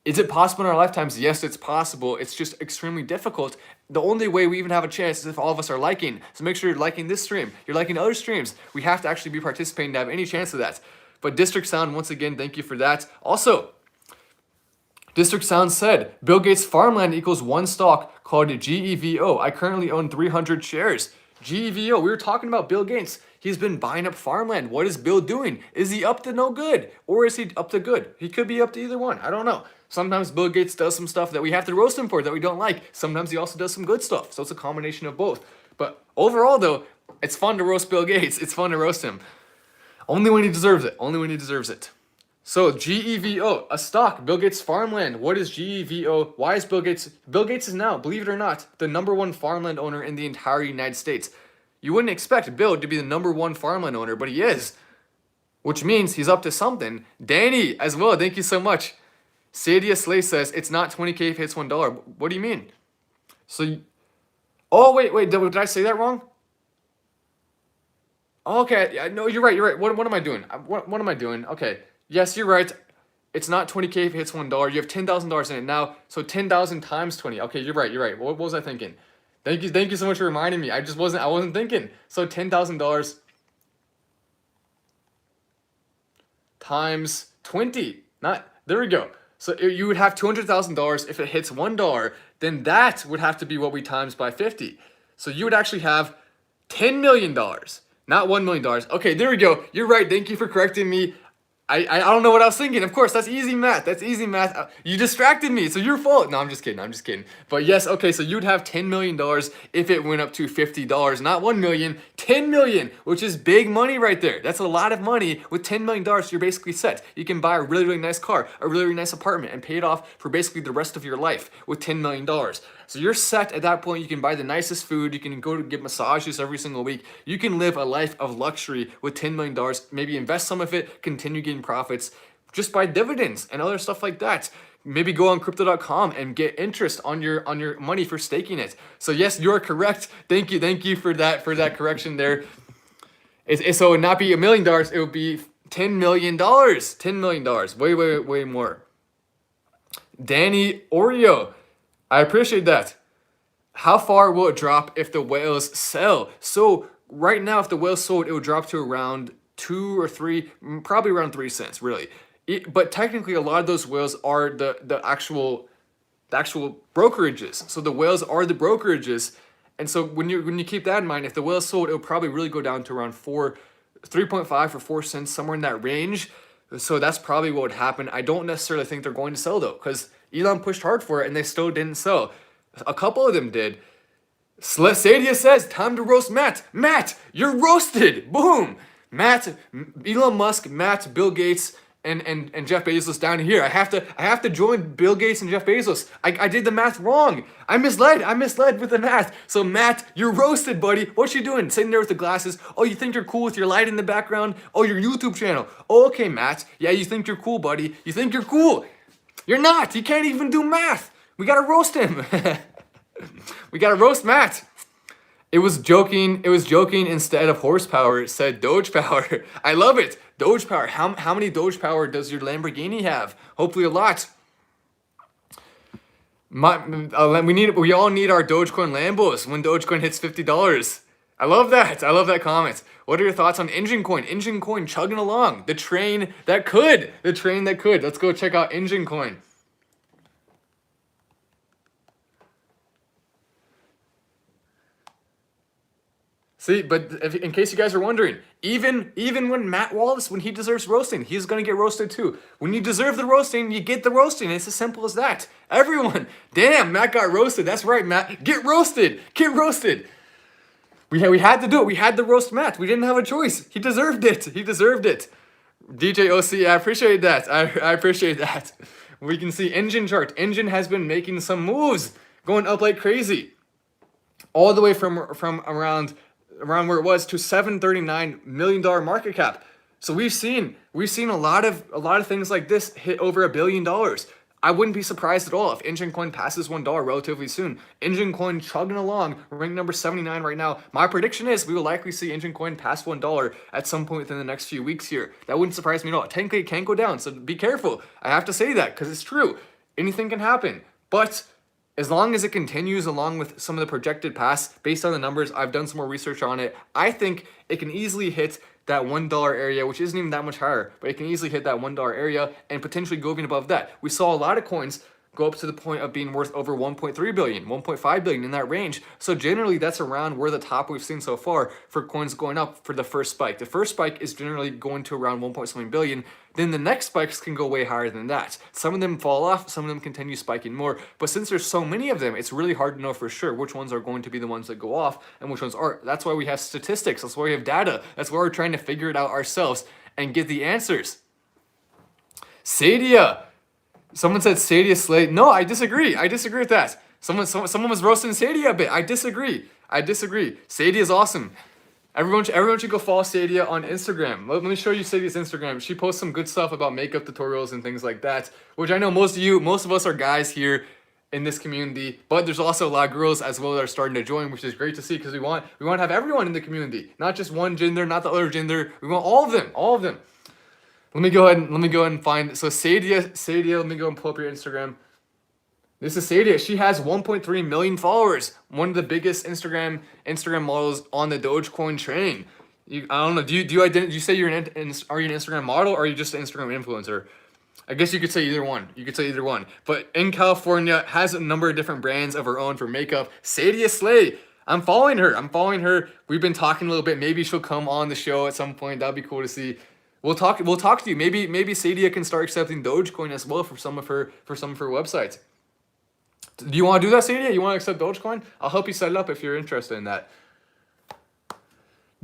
Is it possible in our lifetimes? Yes, it's possible. It's just extremely difficult. The only way we even have a chance is if all of us are liking. So make sure you're liking this stream. You're liking other streams. We have to actually be participating to have any chance of that. But District Sound, once again, thank you for that. Also, District Sound said, Bill Gates' farmland equals one stock called GEVO. I currently own 300 shares. GEVO, we were talking about Bill Gates. He's been buying up farmland. What is Bill doing? Is he up to no good? Or is he up to good? He could be up to either one. I don't know. Sometimes Bill Gates does some stuff that we have to roast him for that we don't like. Sometimes he also does some good stuff. So it's a combination of both. But overall, though, it's fun to roast Bill Gates. It's fun to roast him. Only when he deserves it. Only when he deserves it. So GEVO, a stock, Bill Gates farmland. What is GEVO? Why is Bill Gates is now, believe it or not, the #1 farmland owner in the entire United States. You wouldn't expect Bill to be the #1 farmland owner, but he is, which means he's up to something. Danny, as well, thank you so much. Sadia Slay says, it's not 20K if it hits $1. What do you mean? So, oh, wait, did I say that wrong? Okay, no, you're right. What am I doing? What am I doing? Okay, yes, you're right. It's not 20K if it hits $1. You have $10,000 in it now, so 10,000 times 20. Okay, you're right. What was I thinking? Thank you so much for reminding me. I wasn't thinking. So $10,000 times 20. There we go. So you would have $200,000 if it hits $1, then that would have to be what we times by 50. So you would actually have $10 million, not $1 million. Okay, there we go. You're right. Thank you for correcting me. I don't know what I was thinking. Of course, that's easy math. You distracted me. So your fault. No, I'm just kidding. But yes, okay, so you'd have $10 million if it went up to $50. Not $1 million, $10 million, which is big money right there. That's a lot of money. With $10 million, you're basically set. You can buy a really, really nice car, a really, really nice apartment, and pay it off for basically the rest of your life with $10 million. So you're set at that point. You can buy the nicest food. You can go to get massages every single week. You can live a life of luxury with $10 million. Maybe invest some of it, continue getting profits just by dividends and other stuff like that. Maybe go on crypto.com and get interest on your money for staking it. So yes, you're correct. Thank you for that correction there. So it would not be $1 million. It would be $10 million. $10 million. Way more. Danny Oreo, I appreciate that. How far will it drop if the whales sell? So right now, if the whales sold, it would drop to around 2 or 3, probably around 3 cents, really. But technically, a lot of those whales are the actual brokerages. So the whales are the brokerages, and so when you keep that in mind, if the whales sold, it would probably really go down to around 3.5 or 4 cents, somewhere in that range. So that's probably what would happen. I don't necessarily think they're going to sell though, because Elon pushed hard for it and they still didn't sell. A couple of them did. Sadia says, time to roast Matt. Matt, you're roasted. Boom. Matt, Elon Musk, Matt, Bill Gates, and Jeff Bezos down here. I have to join Bill Gates and Jeff Bezos. I did the math wrong. I misled with the math. So Matt, you're roasted, buddy. What you doing? Sitting there with the glasses. Oh, you think you're cool with your light in the background? Oh, your YouTube channel. Oh, okay, Matt. Yeah, you think you're cool, buddy. You think you're cool. You're not. He can't even do math. We gotta roast him. We gotta roast Matt. It was joking instead of horsepower. It said Doge power. I love it. Doge power. How many Doge power does your Lamborghini have? Hopefully a lot. We all need our Dogecoin Lambos when Dogecoin hits $50. I love that. I love that comment. What are your thoughts on Engine Coin? Engine Coin chugging along. The train that could. Let's go check out Engine Coin. See, but in case you guys are wondering, even when Matt Wallace, when he deserves roasting, he's going to get roasted too. When you deserve the roasting, you get the roasting. It's as simple as that. Everyone, damn, Matt got roasted. That's right, Matt. Get roasted. Get roasted. We had to do it. We had to roast Matt. We didn't have a choice. He deserved it. He deserved it. DJ OC, I appreciate that. I appreciate that. We can see Engine chart. Engine has been making some moves, going up like crazy. All the way from around where it was to $739 million market cap. So we've seen a lot of things like this hit over $1 billion. I wouldn't be surprised at all if Engine Coin passes $1 relatively soon. Engine Coin chugging along, ranked number 79 right now. My prediction is we will likely see Engine Coin pass $1 at some point within the next few weeks here. That wouldn't surprise me at all. Technically, it can go down, so be careful. I have to say that because it's true. Anything can happen. But as long as it continues along with some of the projected pass, based on the numbers, I've done some more research on it. I think it can easily hit that $1 area, which isn't even that much higher, but it can easily hit that $1 area and potentially go even above that. We saw a lot of coins go up to the point of being worth over 1.3 billion, 1.5 billion in that range. So generally that's around where the top we've seen so far for coins going up for the first spike. The first spike is generally going to around 1.7 billion. Then the next spikes can go way higher than that. Some of them fall off, some of them continue spiking more. But since there's so many of them, it's really hard to know for sure which ones are going to be the ones that go off and which ones aren't. That's why we have statistics. That's why we have data. That's why we're trying to figure it out ourselves and get the answers. Sadia. Someone said Sadia Slay. No, I disagree. I disagree with that. Someone was roasting Sadia a bit. I disagree. Sadia is awesome. Everyone should go follow Sadia on Instagram. Let me show you Sadia's Instagram. She posts some good stuff about makeup tutorials and things like that, which I know most of us are guys here in this community, but there's also a lot of girls as well that are starting to join, which is great to see because we want to have everyone in the community, not just one gender, not the other gender. We want all of them. Let me go ahead and find, so Sadia, let me go and pull up your Instagram. This is Sadia. She has 1.3 million followers. One of the biggest Instagram models on the Dogecoin train. I don't know. Do you say are you an Instagram model or are you just an Instagram influencer? I guess you could say either one. But in California, has a number of different brands of her own for makeup. Sadia Slay. I'm following her. We've been talking a little bit. Maybe she'll come on the show at some point. That'd be cool to see. We'll talk to you. Maybe Sadia can start accepting Dogecoin as well for some of her websites. Do you want to do that, Sadia? You want to accept Dogecoin? I'll help you set it up if you're interested in that.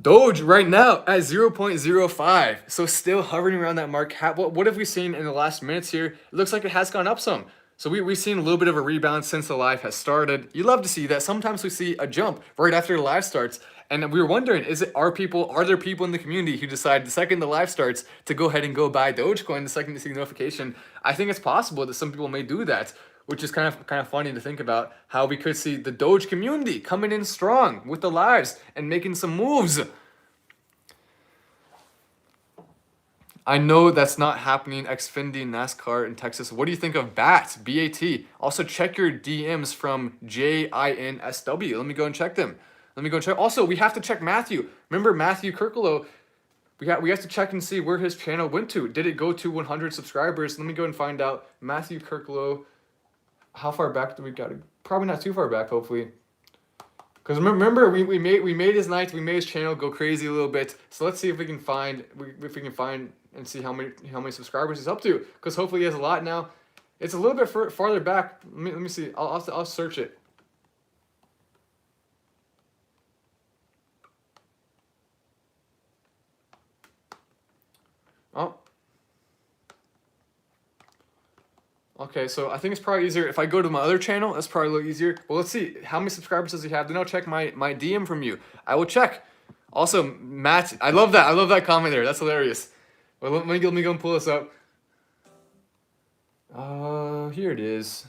Doge right now at 0.05, so still hovering around that mark. What have we seen in the last minutes here? It looks like it has gone up some. So we've seen a little bit of a rebound since the live has started. You love to see that. Sometimes we see a jump right after the live starts. And we were wondering, are there people in the community who decide the second the live starts to go ahead and go buy Dogecoin the second they see the notification? I think it's possible that some people may do that, which is kind of funny to think about how we could see the Doge community coming in strong with the lives and making some moves. I know that's not happening. Xfinity, NASCAR in Texas. What do you think of BAT? B-A-T. Also check your DMs from JINSW. Let me go and check them. Also, we have to check Matthew. Remember Matthew Kirklow? We have to check and see where his channel went to. Did it go to 100 subscribers? Let me go and find out. Matthew Kirklow. How far back do we got? Probably not too far back, hopefully. Because remember, we made his nights, we made his channel go crazy a little bit. So let's see if we can find and see how many subscribers he's up to. Because hopefully he has a lot now. It's a little bit farther back. Let me see. I'll search it. Okay, so I think it's probably easier if I go to my other channel. That's probably a little easier. Well, let's see. How many subscribers does he have? Then I'll check my DM from you. I will check. Also, Matt, I love that. I love that comment there. That's hilarious. Well, let me go and pull this up. Here it is.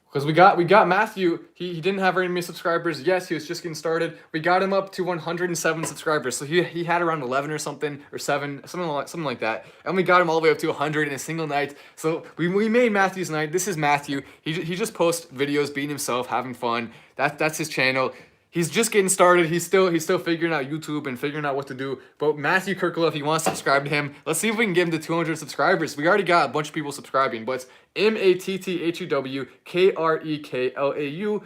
Because we got Matthew. He didn't have very many subscribers. Yes, he was just getting started. We got him up to 107 subscribers. So he had around 11 or something, or 7, something like that. And we got him all the way up to 100 in a single night. So we made Matthew's night. This is Matthew. He just posts videos being himself, having fun. That's his channel. He's just getting started. He's still figuring out YouTube and figuring out what to do. But Matthew Kirkla, if you want to subscribe to him, let's see if we can get him to 200 subscribers. We already got a bunch of people subscribing, but it's MatthewKreklau.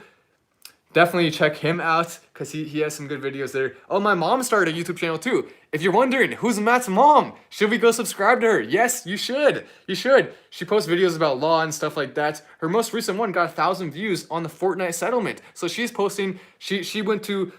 Definitely check him out because he has some good videos there. Oh, my mom started a YouTube channel too. If you're wondering, who's Matt's mom? Should we go subscribe to her? Yes, you should. You should. She posts videos about law and stuff like that. Her most recent one got 1,000 views on the Fortnite settlement. So she's posting. She went to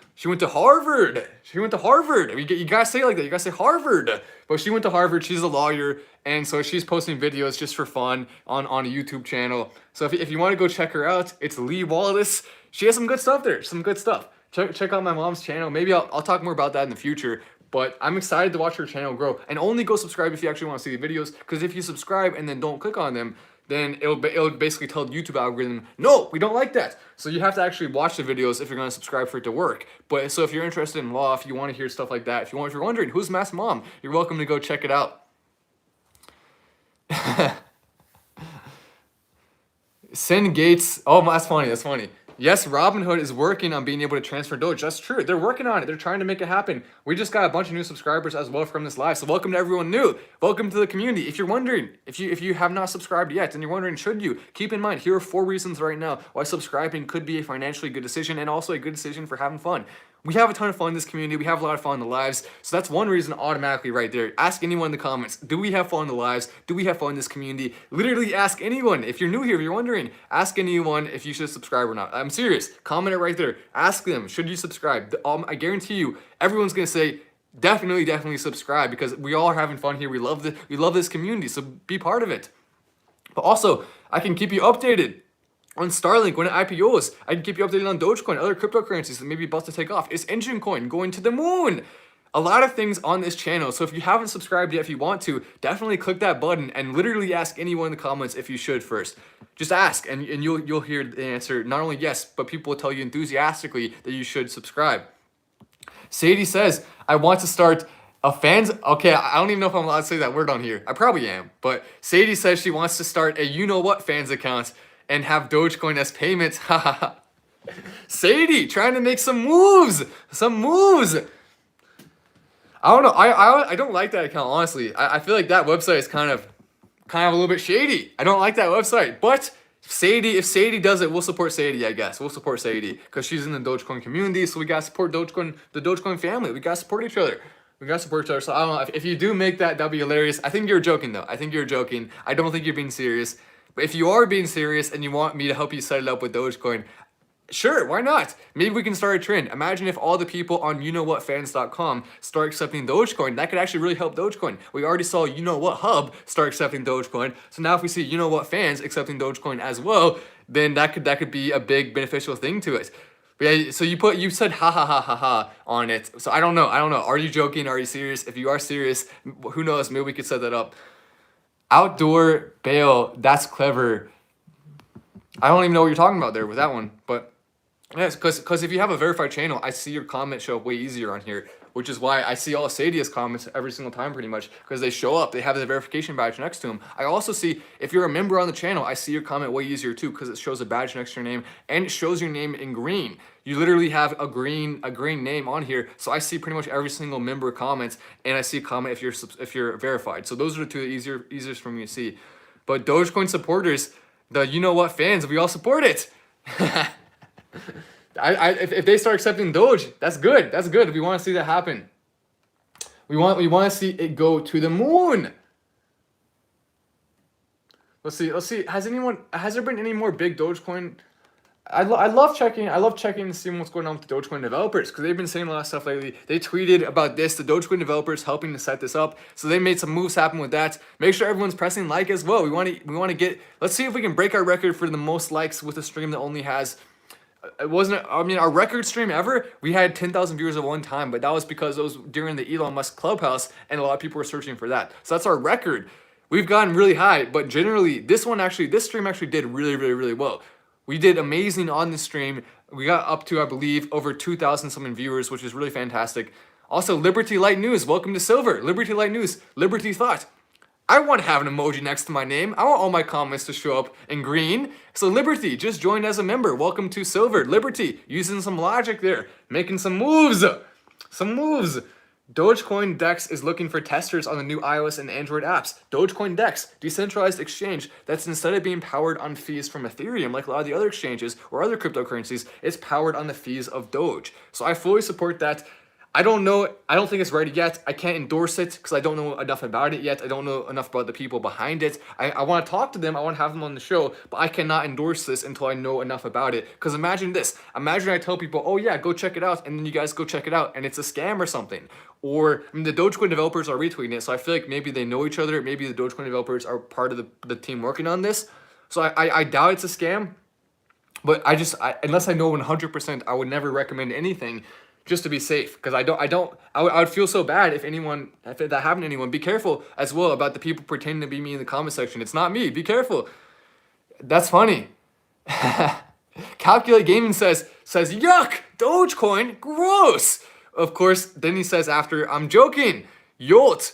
Harvard. She went to Harvard. You gotta say it like that. You gotta say Harvard. But she went to Harvard. She's a lawyer, and so she's posting videos just for fun on a YouTube channel. So if you want to go check her out, it's Lee Wallace. She has some good stuff there. Some good stuff. Check out my mom's channel. Maybe I'll talk more about that in the future. But I'm excited to watch her channel grow. And only go subscribe if you actually want to see the videos. Because if you subscribe and then don't click on them, then it'll basically tell the YouTube algorithm, no, we don't like that. So you have to actually watch the videos if you're going to subscribe for it to work. But so if you're interested in law, if you want to hear stuff like that, if you're wondering who's Matt's mom, you're welcome to go check it out. Send Gates. Oh, that's funny. That's funny. Yes, Robinhood is working on being able to transfer Doge. That's true. They're working on it. They're trying to make it happen. We just got a bunch of new subscribers as well from this live. So welcome to everyone new. Welcome to the community. If you're wondering, if you have not subscribed yet and you're wondering, should you? Keep in mind, here are 4 reasons right now why subscribing could be a financially good decision and also a good decision for having fun. We have a ton of fun in this community. We have a lot of fun in the lives. So that's one reason automatically right there. Ask anyone in the comments, do we have fun in the lives? Do we have fun in this community? Literally ask anyone. If you're new here, if you're wondering, ask anyone if you should subscribe or not. I'm serious. Comment it right there. Ask them, should you subscribe? I guarantee you, everyone's going to say, definitely subscribe because we all are having fun here. We love this community, so be part of it. But also, I can keep you updated on Starlink when it IPOs. I can keep you updated on Dogecoin, other cryptocurrencies that may be about to take off. Is Engine Coin going to the moon? A lot of things on this channel. So if you haven't subscribed yet, if you want to, definitely click that button and literally ask anyone in the comments if you should first. Just ask and you'll hear the answer. Not only yes, but people will tell you enthusiastically that you should subscribe. Sadie says, I want to start a fans. Okay, I don't even know if I'm allowed to say that word on here. I probably am. But Sadie says she wants to start a you-know-what fans account and have Dogecoin as payments. Sadie, trying to make some moves. I don't know. I don't like that account, honestly. I feel like that website is kind of a little bit shady. I don't like that website. But if Sadie does it, we'll support Sadie, I guess. We'll support Sadie because she's in the Dogecoin community. So we got to support Dogecoin, the Dogecoin family. We got to support each other. So I don't know. If you do make that, that'd be hilarious. I think you're joking, though. I think you're joking. I don't think you're being serious. But if you are being serious and you want me to help you set it up with Dogecoin, sure, why not? Maybe we can start a trend. Imagine if all the people on youknowwhatfans.com start accepting Dogecoin. That could actually really help Dogecoin. We already saw You Know What Hub start accepting Dogecoin. So now if we see You Know What fans accepting Dogecoin as well, then that could be a big beneficial thing to it. But yeah, so you said ha on it. So I don't know. Are you joking? Are you serious? If you are serious, who knows? Maybe we could set that up. Outdoor bail, that's clever. I don't even know what you're talking about there with that one, but yes, because if you have a verified channel, I see your comments show up way easier on here, which is why I see all of Sadia's comments every single time pretty much, because they show up, they have the verification badge next to them. I also see, if you're a member on the channel, I see your comment way easier too, because it shows a badge next to your name, and it shows your name in green. You literally have a green name on here, so I see pretty much every single member comments, and I see a comment if you're verified. So those are the two easiest for me to see. But Dogecoin supporters, the you know what fans, we all support it. If they start accepting Doge, that's good. That's good. We want to see that happen. We want to see it go to the moon. Let's see. Has there been any more big Dogecoin? I love checking and seeing what's going on with the Dogecoin developers because they've been saying a lot of stuff lately. They tweeted about this, the Dogecoin developers helping to set this up, so they made some moves happen with that. Make sure everyone's pressing like as well. We want to get. Let's see if we can break our record for the most likes with a stream that only has. It wasn't. I mean, our record stream ever. We had 10,000 viewers at one time, but that was because it was during the Elon Musk Clubhouse, and a lot of people were searching for that. So that's our record. We've gotten really high, but generally, this stream actually did really, really, really well. We did amazing on the stream. We got up to, I believe, over 2,000 something viewers, which is really fantastic. Also, Liberty Light News, welcome to Silver. Liberty Light News, Liberty Thought. I want to have an emoji next to my name. I want all my comments to show up in green. So Liberty just joined as a member. Welcome to Silver. Liberty, using some logic there, making some moves. Some moves. Dogecoin Dex is looking for testers on the new iOS and Android apps. Dogecoin Dex, decentralized exchange that's instead of being powered on fees from Ethereum like a lot of the other exchanges or other cryptocurrencies, it's powered on the fees of Doge. So I fully support that. I don't know, I don't think it's ready yet. I can't endorse it because I don't know enough about it yet. I don't know enough about the people behind it. I want to talk to them, I want to have them on the show, but I cannot endorse this until I know enough about it. Because imagine this, imagine I tell people, oh yeah, go check it out, and then you guys go check it out, and it's a scam or something. Or, I mean, the Dogecoin developers are retweeting it, so I feel like maybe they know each other, maybe the Dogecoin developers are part of the team working on this. So I doubt it's a scam, but unless I know 100%, I would never recommend anything just to be safe, because I would feel so bad if that happened to anyone. Be careful as well about the people pretending to be me in the comment section. It's not me. Be careful. That's funny. Calculate Gaming says yuck, Dogecoin, gross. Of course, then he says after, I'm joking. Yolt,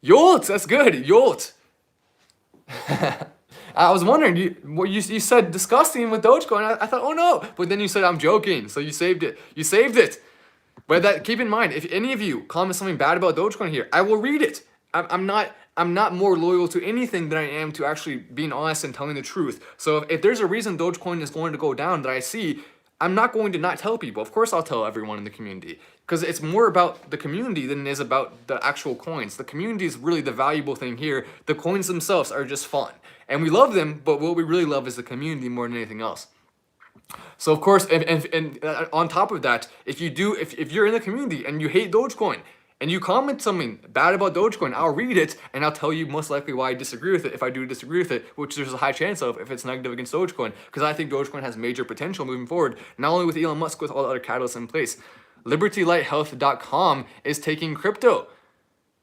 that's good. Yolt. I was wondering, you said disgusting with Dogecoin. I thought, oh no, but then you said I'm joking, so you saved it. You saved it. But keep in mind, if any of you comment something bad about Dogecoin here, I will read it. I'm not more loyal to anything than I am to actually being honest and telling the truth. So if there's a reason Dogecoin is going to go down that I see, I'm not going to not tell people. Of course I'll tell everyone in the community, because it's more about the community than it is about the actual coins. The community is really the valuable thing here. The coins themselves are just fun, and we love them, but what we really love is the community more than anything else. So of course, and on top of that, if you're in the community and you hate Dogecoin and you comment something bad about Dogecoin, I'll read it and I'll tell you most likely why I disagree with it, if I do disagree with it, which there's a high chance of if it's negative against Dogecoin, because I think Dogecoin has major potential moving forward, not only with Elon Musk, with all the other catalysts in place. LibertyLightHealth.com is taking crypto.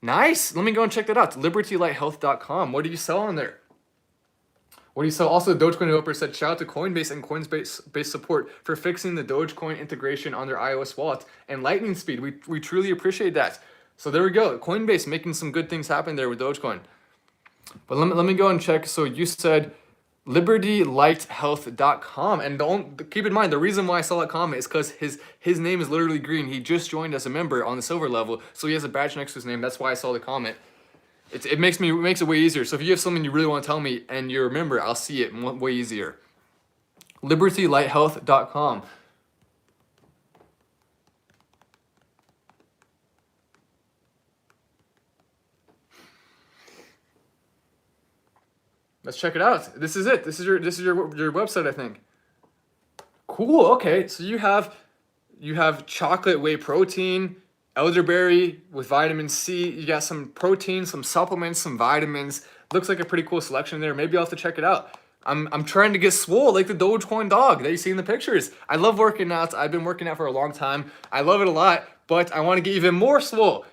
Nice. Let me go and check that out. LibertyLightHealth.com. What do you sell on there? What do you sell? Also, the Dogecoin developer said, shout out to Coinbase and Coinbase support for fixing the Dogecoin integration on their iOS wallet and lightning speed. We truly appreciate that. So there we go. Coinbase making some good things happen there with Dogecoin. But let me go and check. So you said libertylighthealth.com, and keep in mind, the reason why I saw that comment is because his name is literally green. He just joined as a member on the silver level, so he has a badge next to his name. That's why I saw the comment. It makes it way easier. So if you have something you really want to tell me and you're a member, I'll see it way easier. libertylighthealth.com. Let's check it out. This is it. This is your website, I think. Cool. Okay. So you have chocolate whey protein, elderberry with vitamin C. You got some protein, some supplements, some vitamins. Looks like a pretty cool selection there. Maybe I'll have to check it out. I'm trying to get swole like the Dogecoin dog that you see in the pictures. I love working out. I've been working out for a long time. I love it a lot, but I want to get even more swole.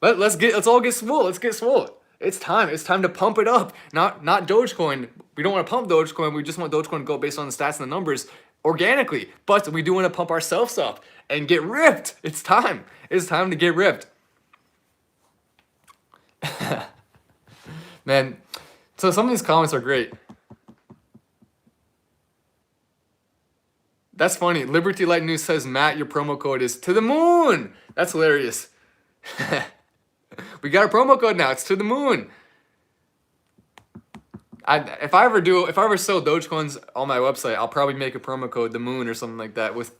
Let's all get swole. Let's get swole. It's time. It's time to pump it up. Not Dogecoin. We don't want to pump Dogecoin. We just want Dogecoin to go based on the stats and the numbers organically. But we do want to pump ourselves up and get ripped. It's time. It's time to get ripped. Man, so some of these comments are great. That's funny. Liberty Light News says, Matt, your promo code is to the moon. That's hilarious. We got a promo code now. It's to the moon. If I ever sell Dogecoins on my website, I'll probably make a promo code the moon or something like that with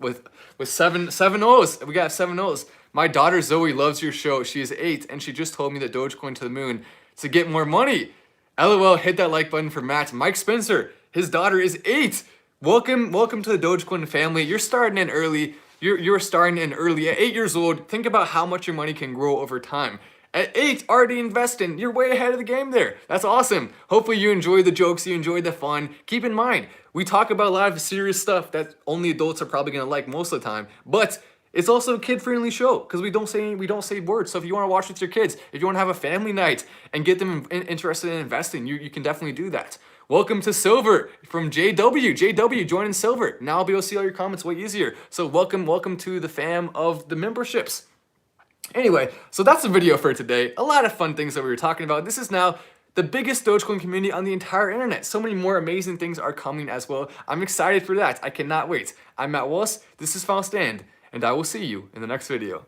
seven O's. We got 7 O's. My daughter Zoe loves your show. She is 8 and she just told me that Dogecoin to the moon to get more money. LOL, hit that like button for Matt. Mike Spencer, his daughter is 8. welcome to the Dogecoin family. You're starting in early. You're starting in early. At 8 years old, think about how much your money can grow over time. At 8, already investing. You're way ahead of the game there. That's awesome. Hopefully you enjoy the jokes, you enjoy the fun. Keep in mind, we talk about a lot of serious stuff that only adults are probably gonna like most of the time, but it's also a kid-friendly show because we don't say words. So if you want to watch with your kids, if you want to have a family night and get them interested in investing, you can definitely do that. Welcome to Silver from JW. JW joining Silver. Now I'll be able to see all your comments way easier. So welcome to the fam of the memberships. Anyway, so that's the video for today. A lot of fun things that we were talking about. This is now the biggest Dogecoin community on the entire internet. So many more amazing things are coming as well. I'm excited for that. I cannot wait. I'm Matt Wallace. This is Final Stand, and I will see you in the next video.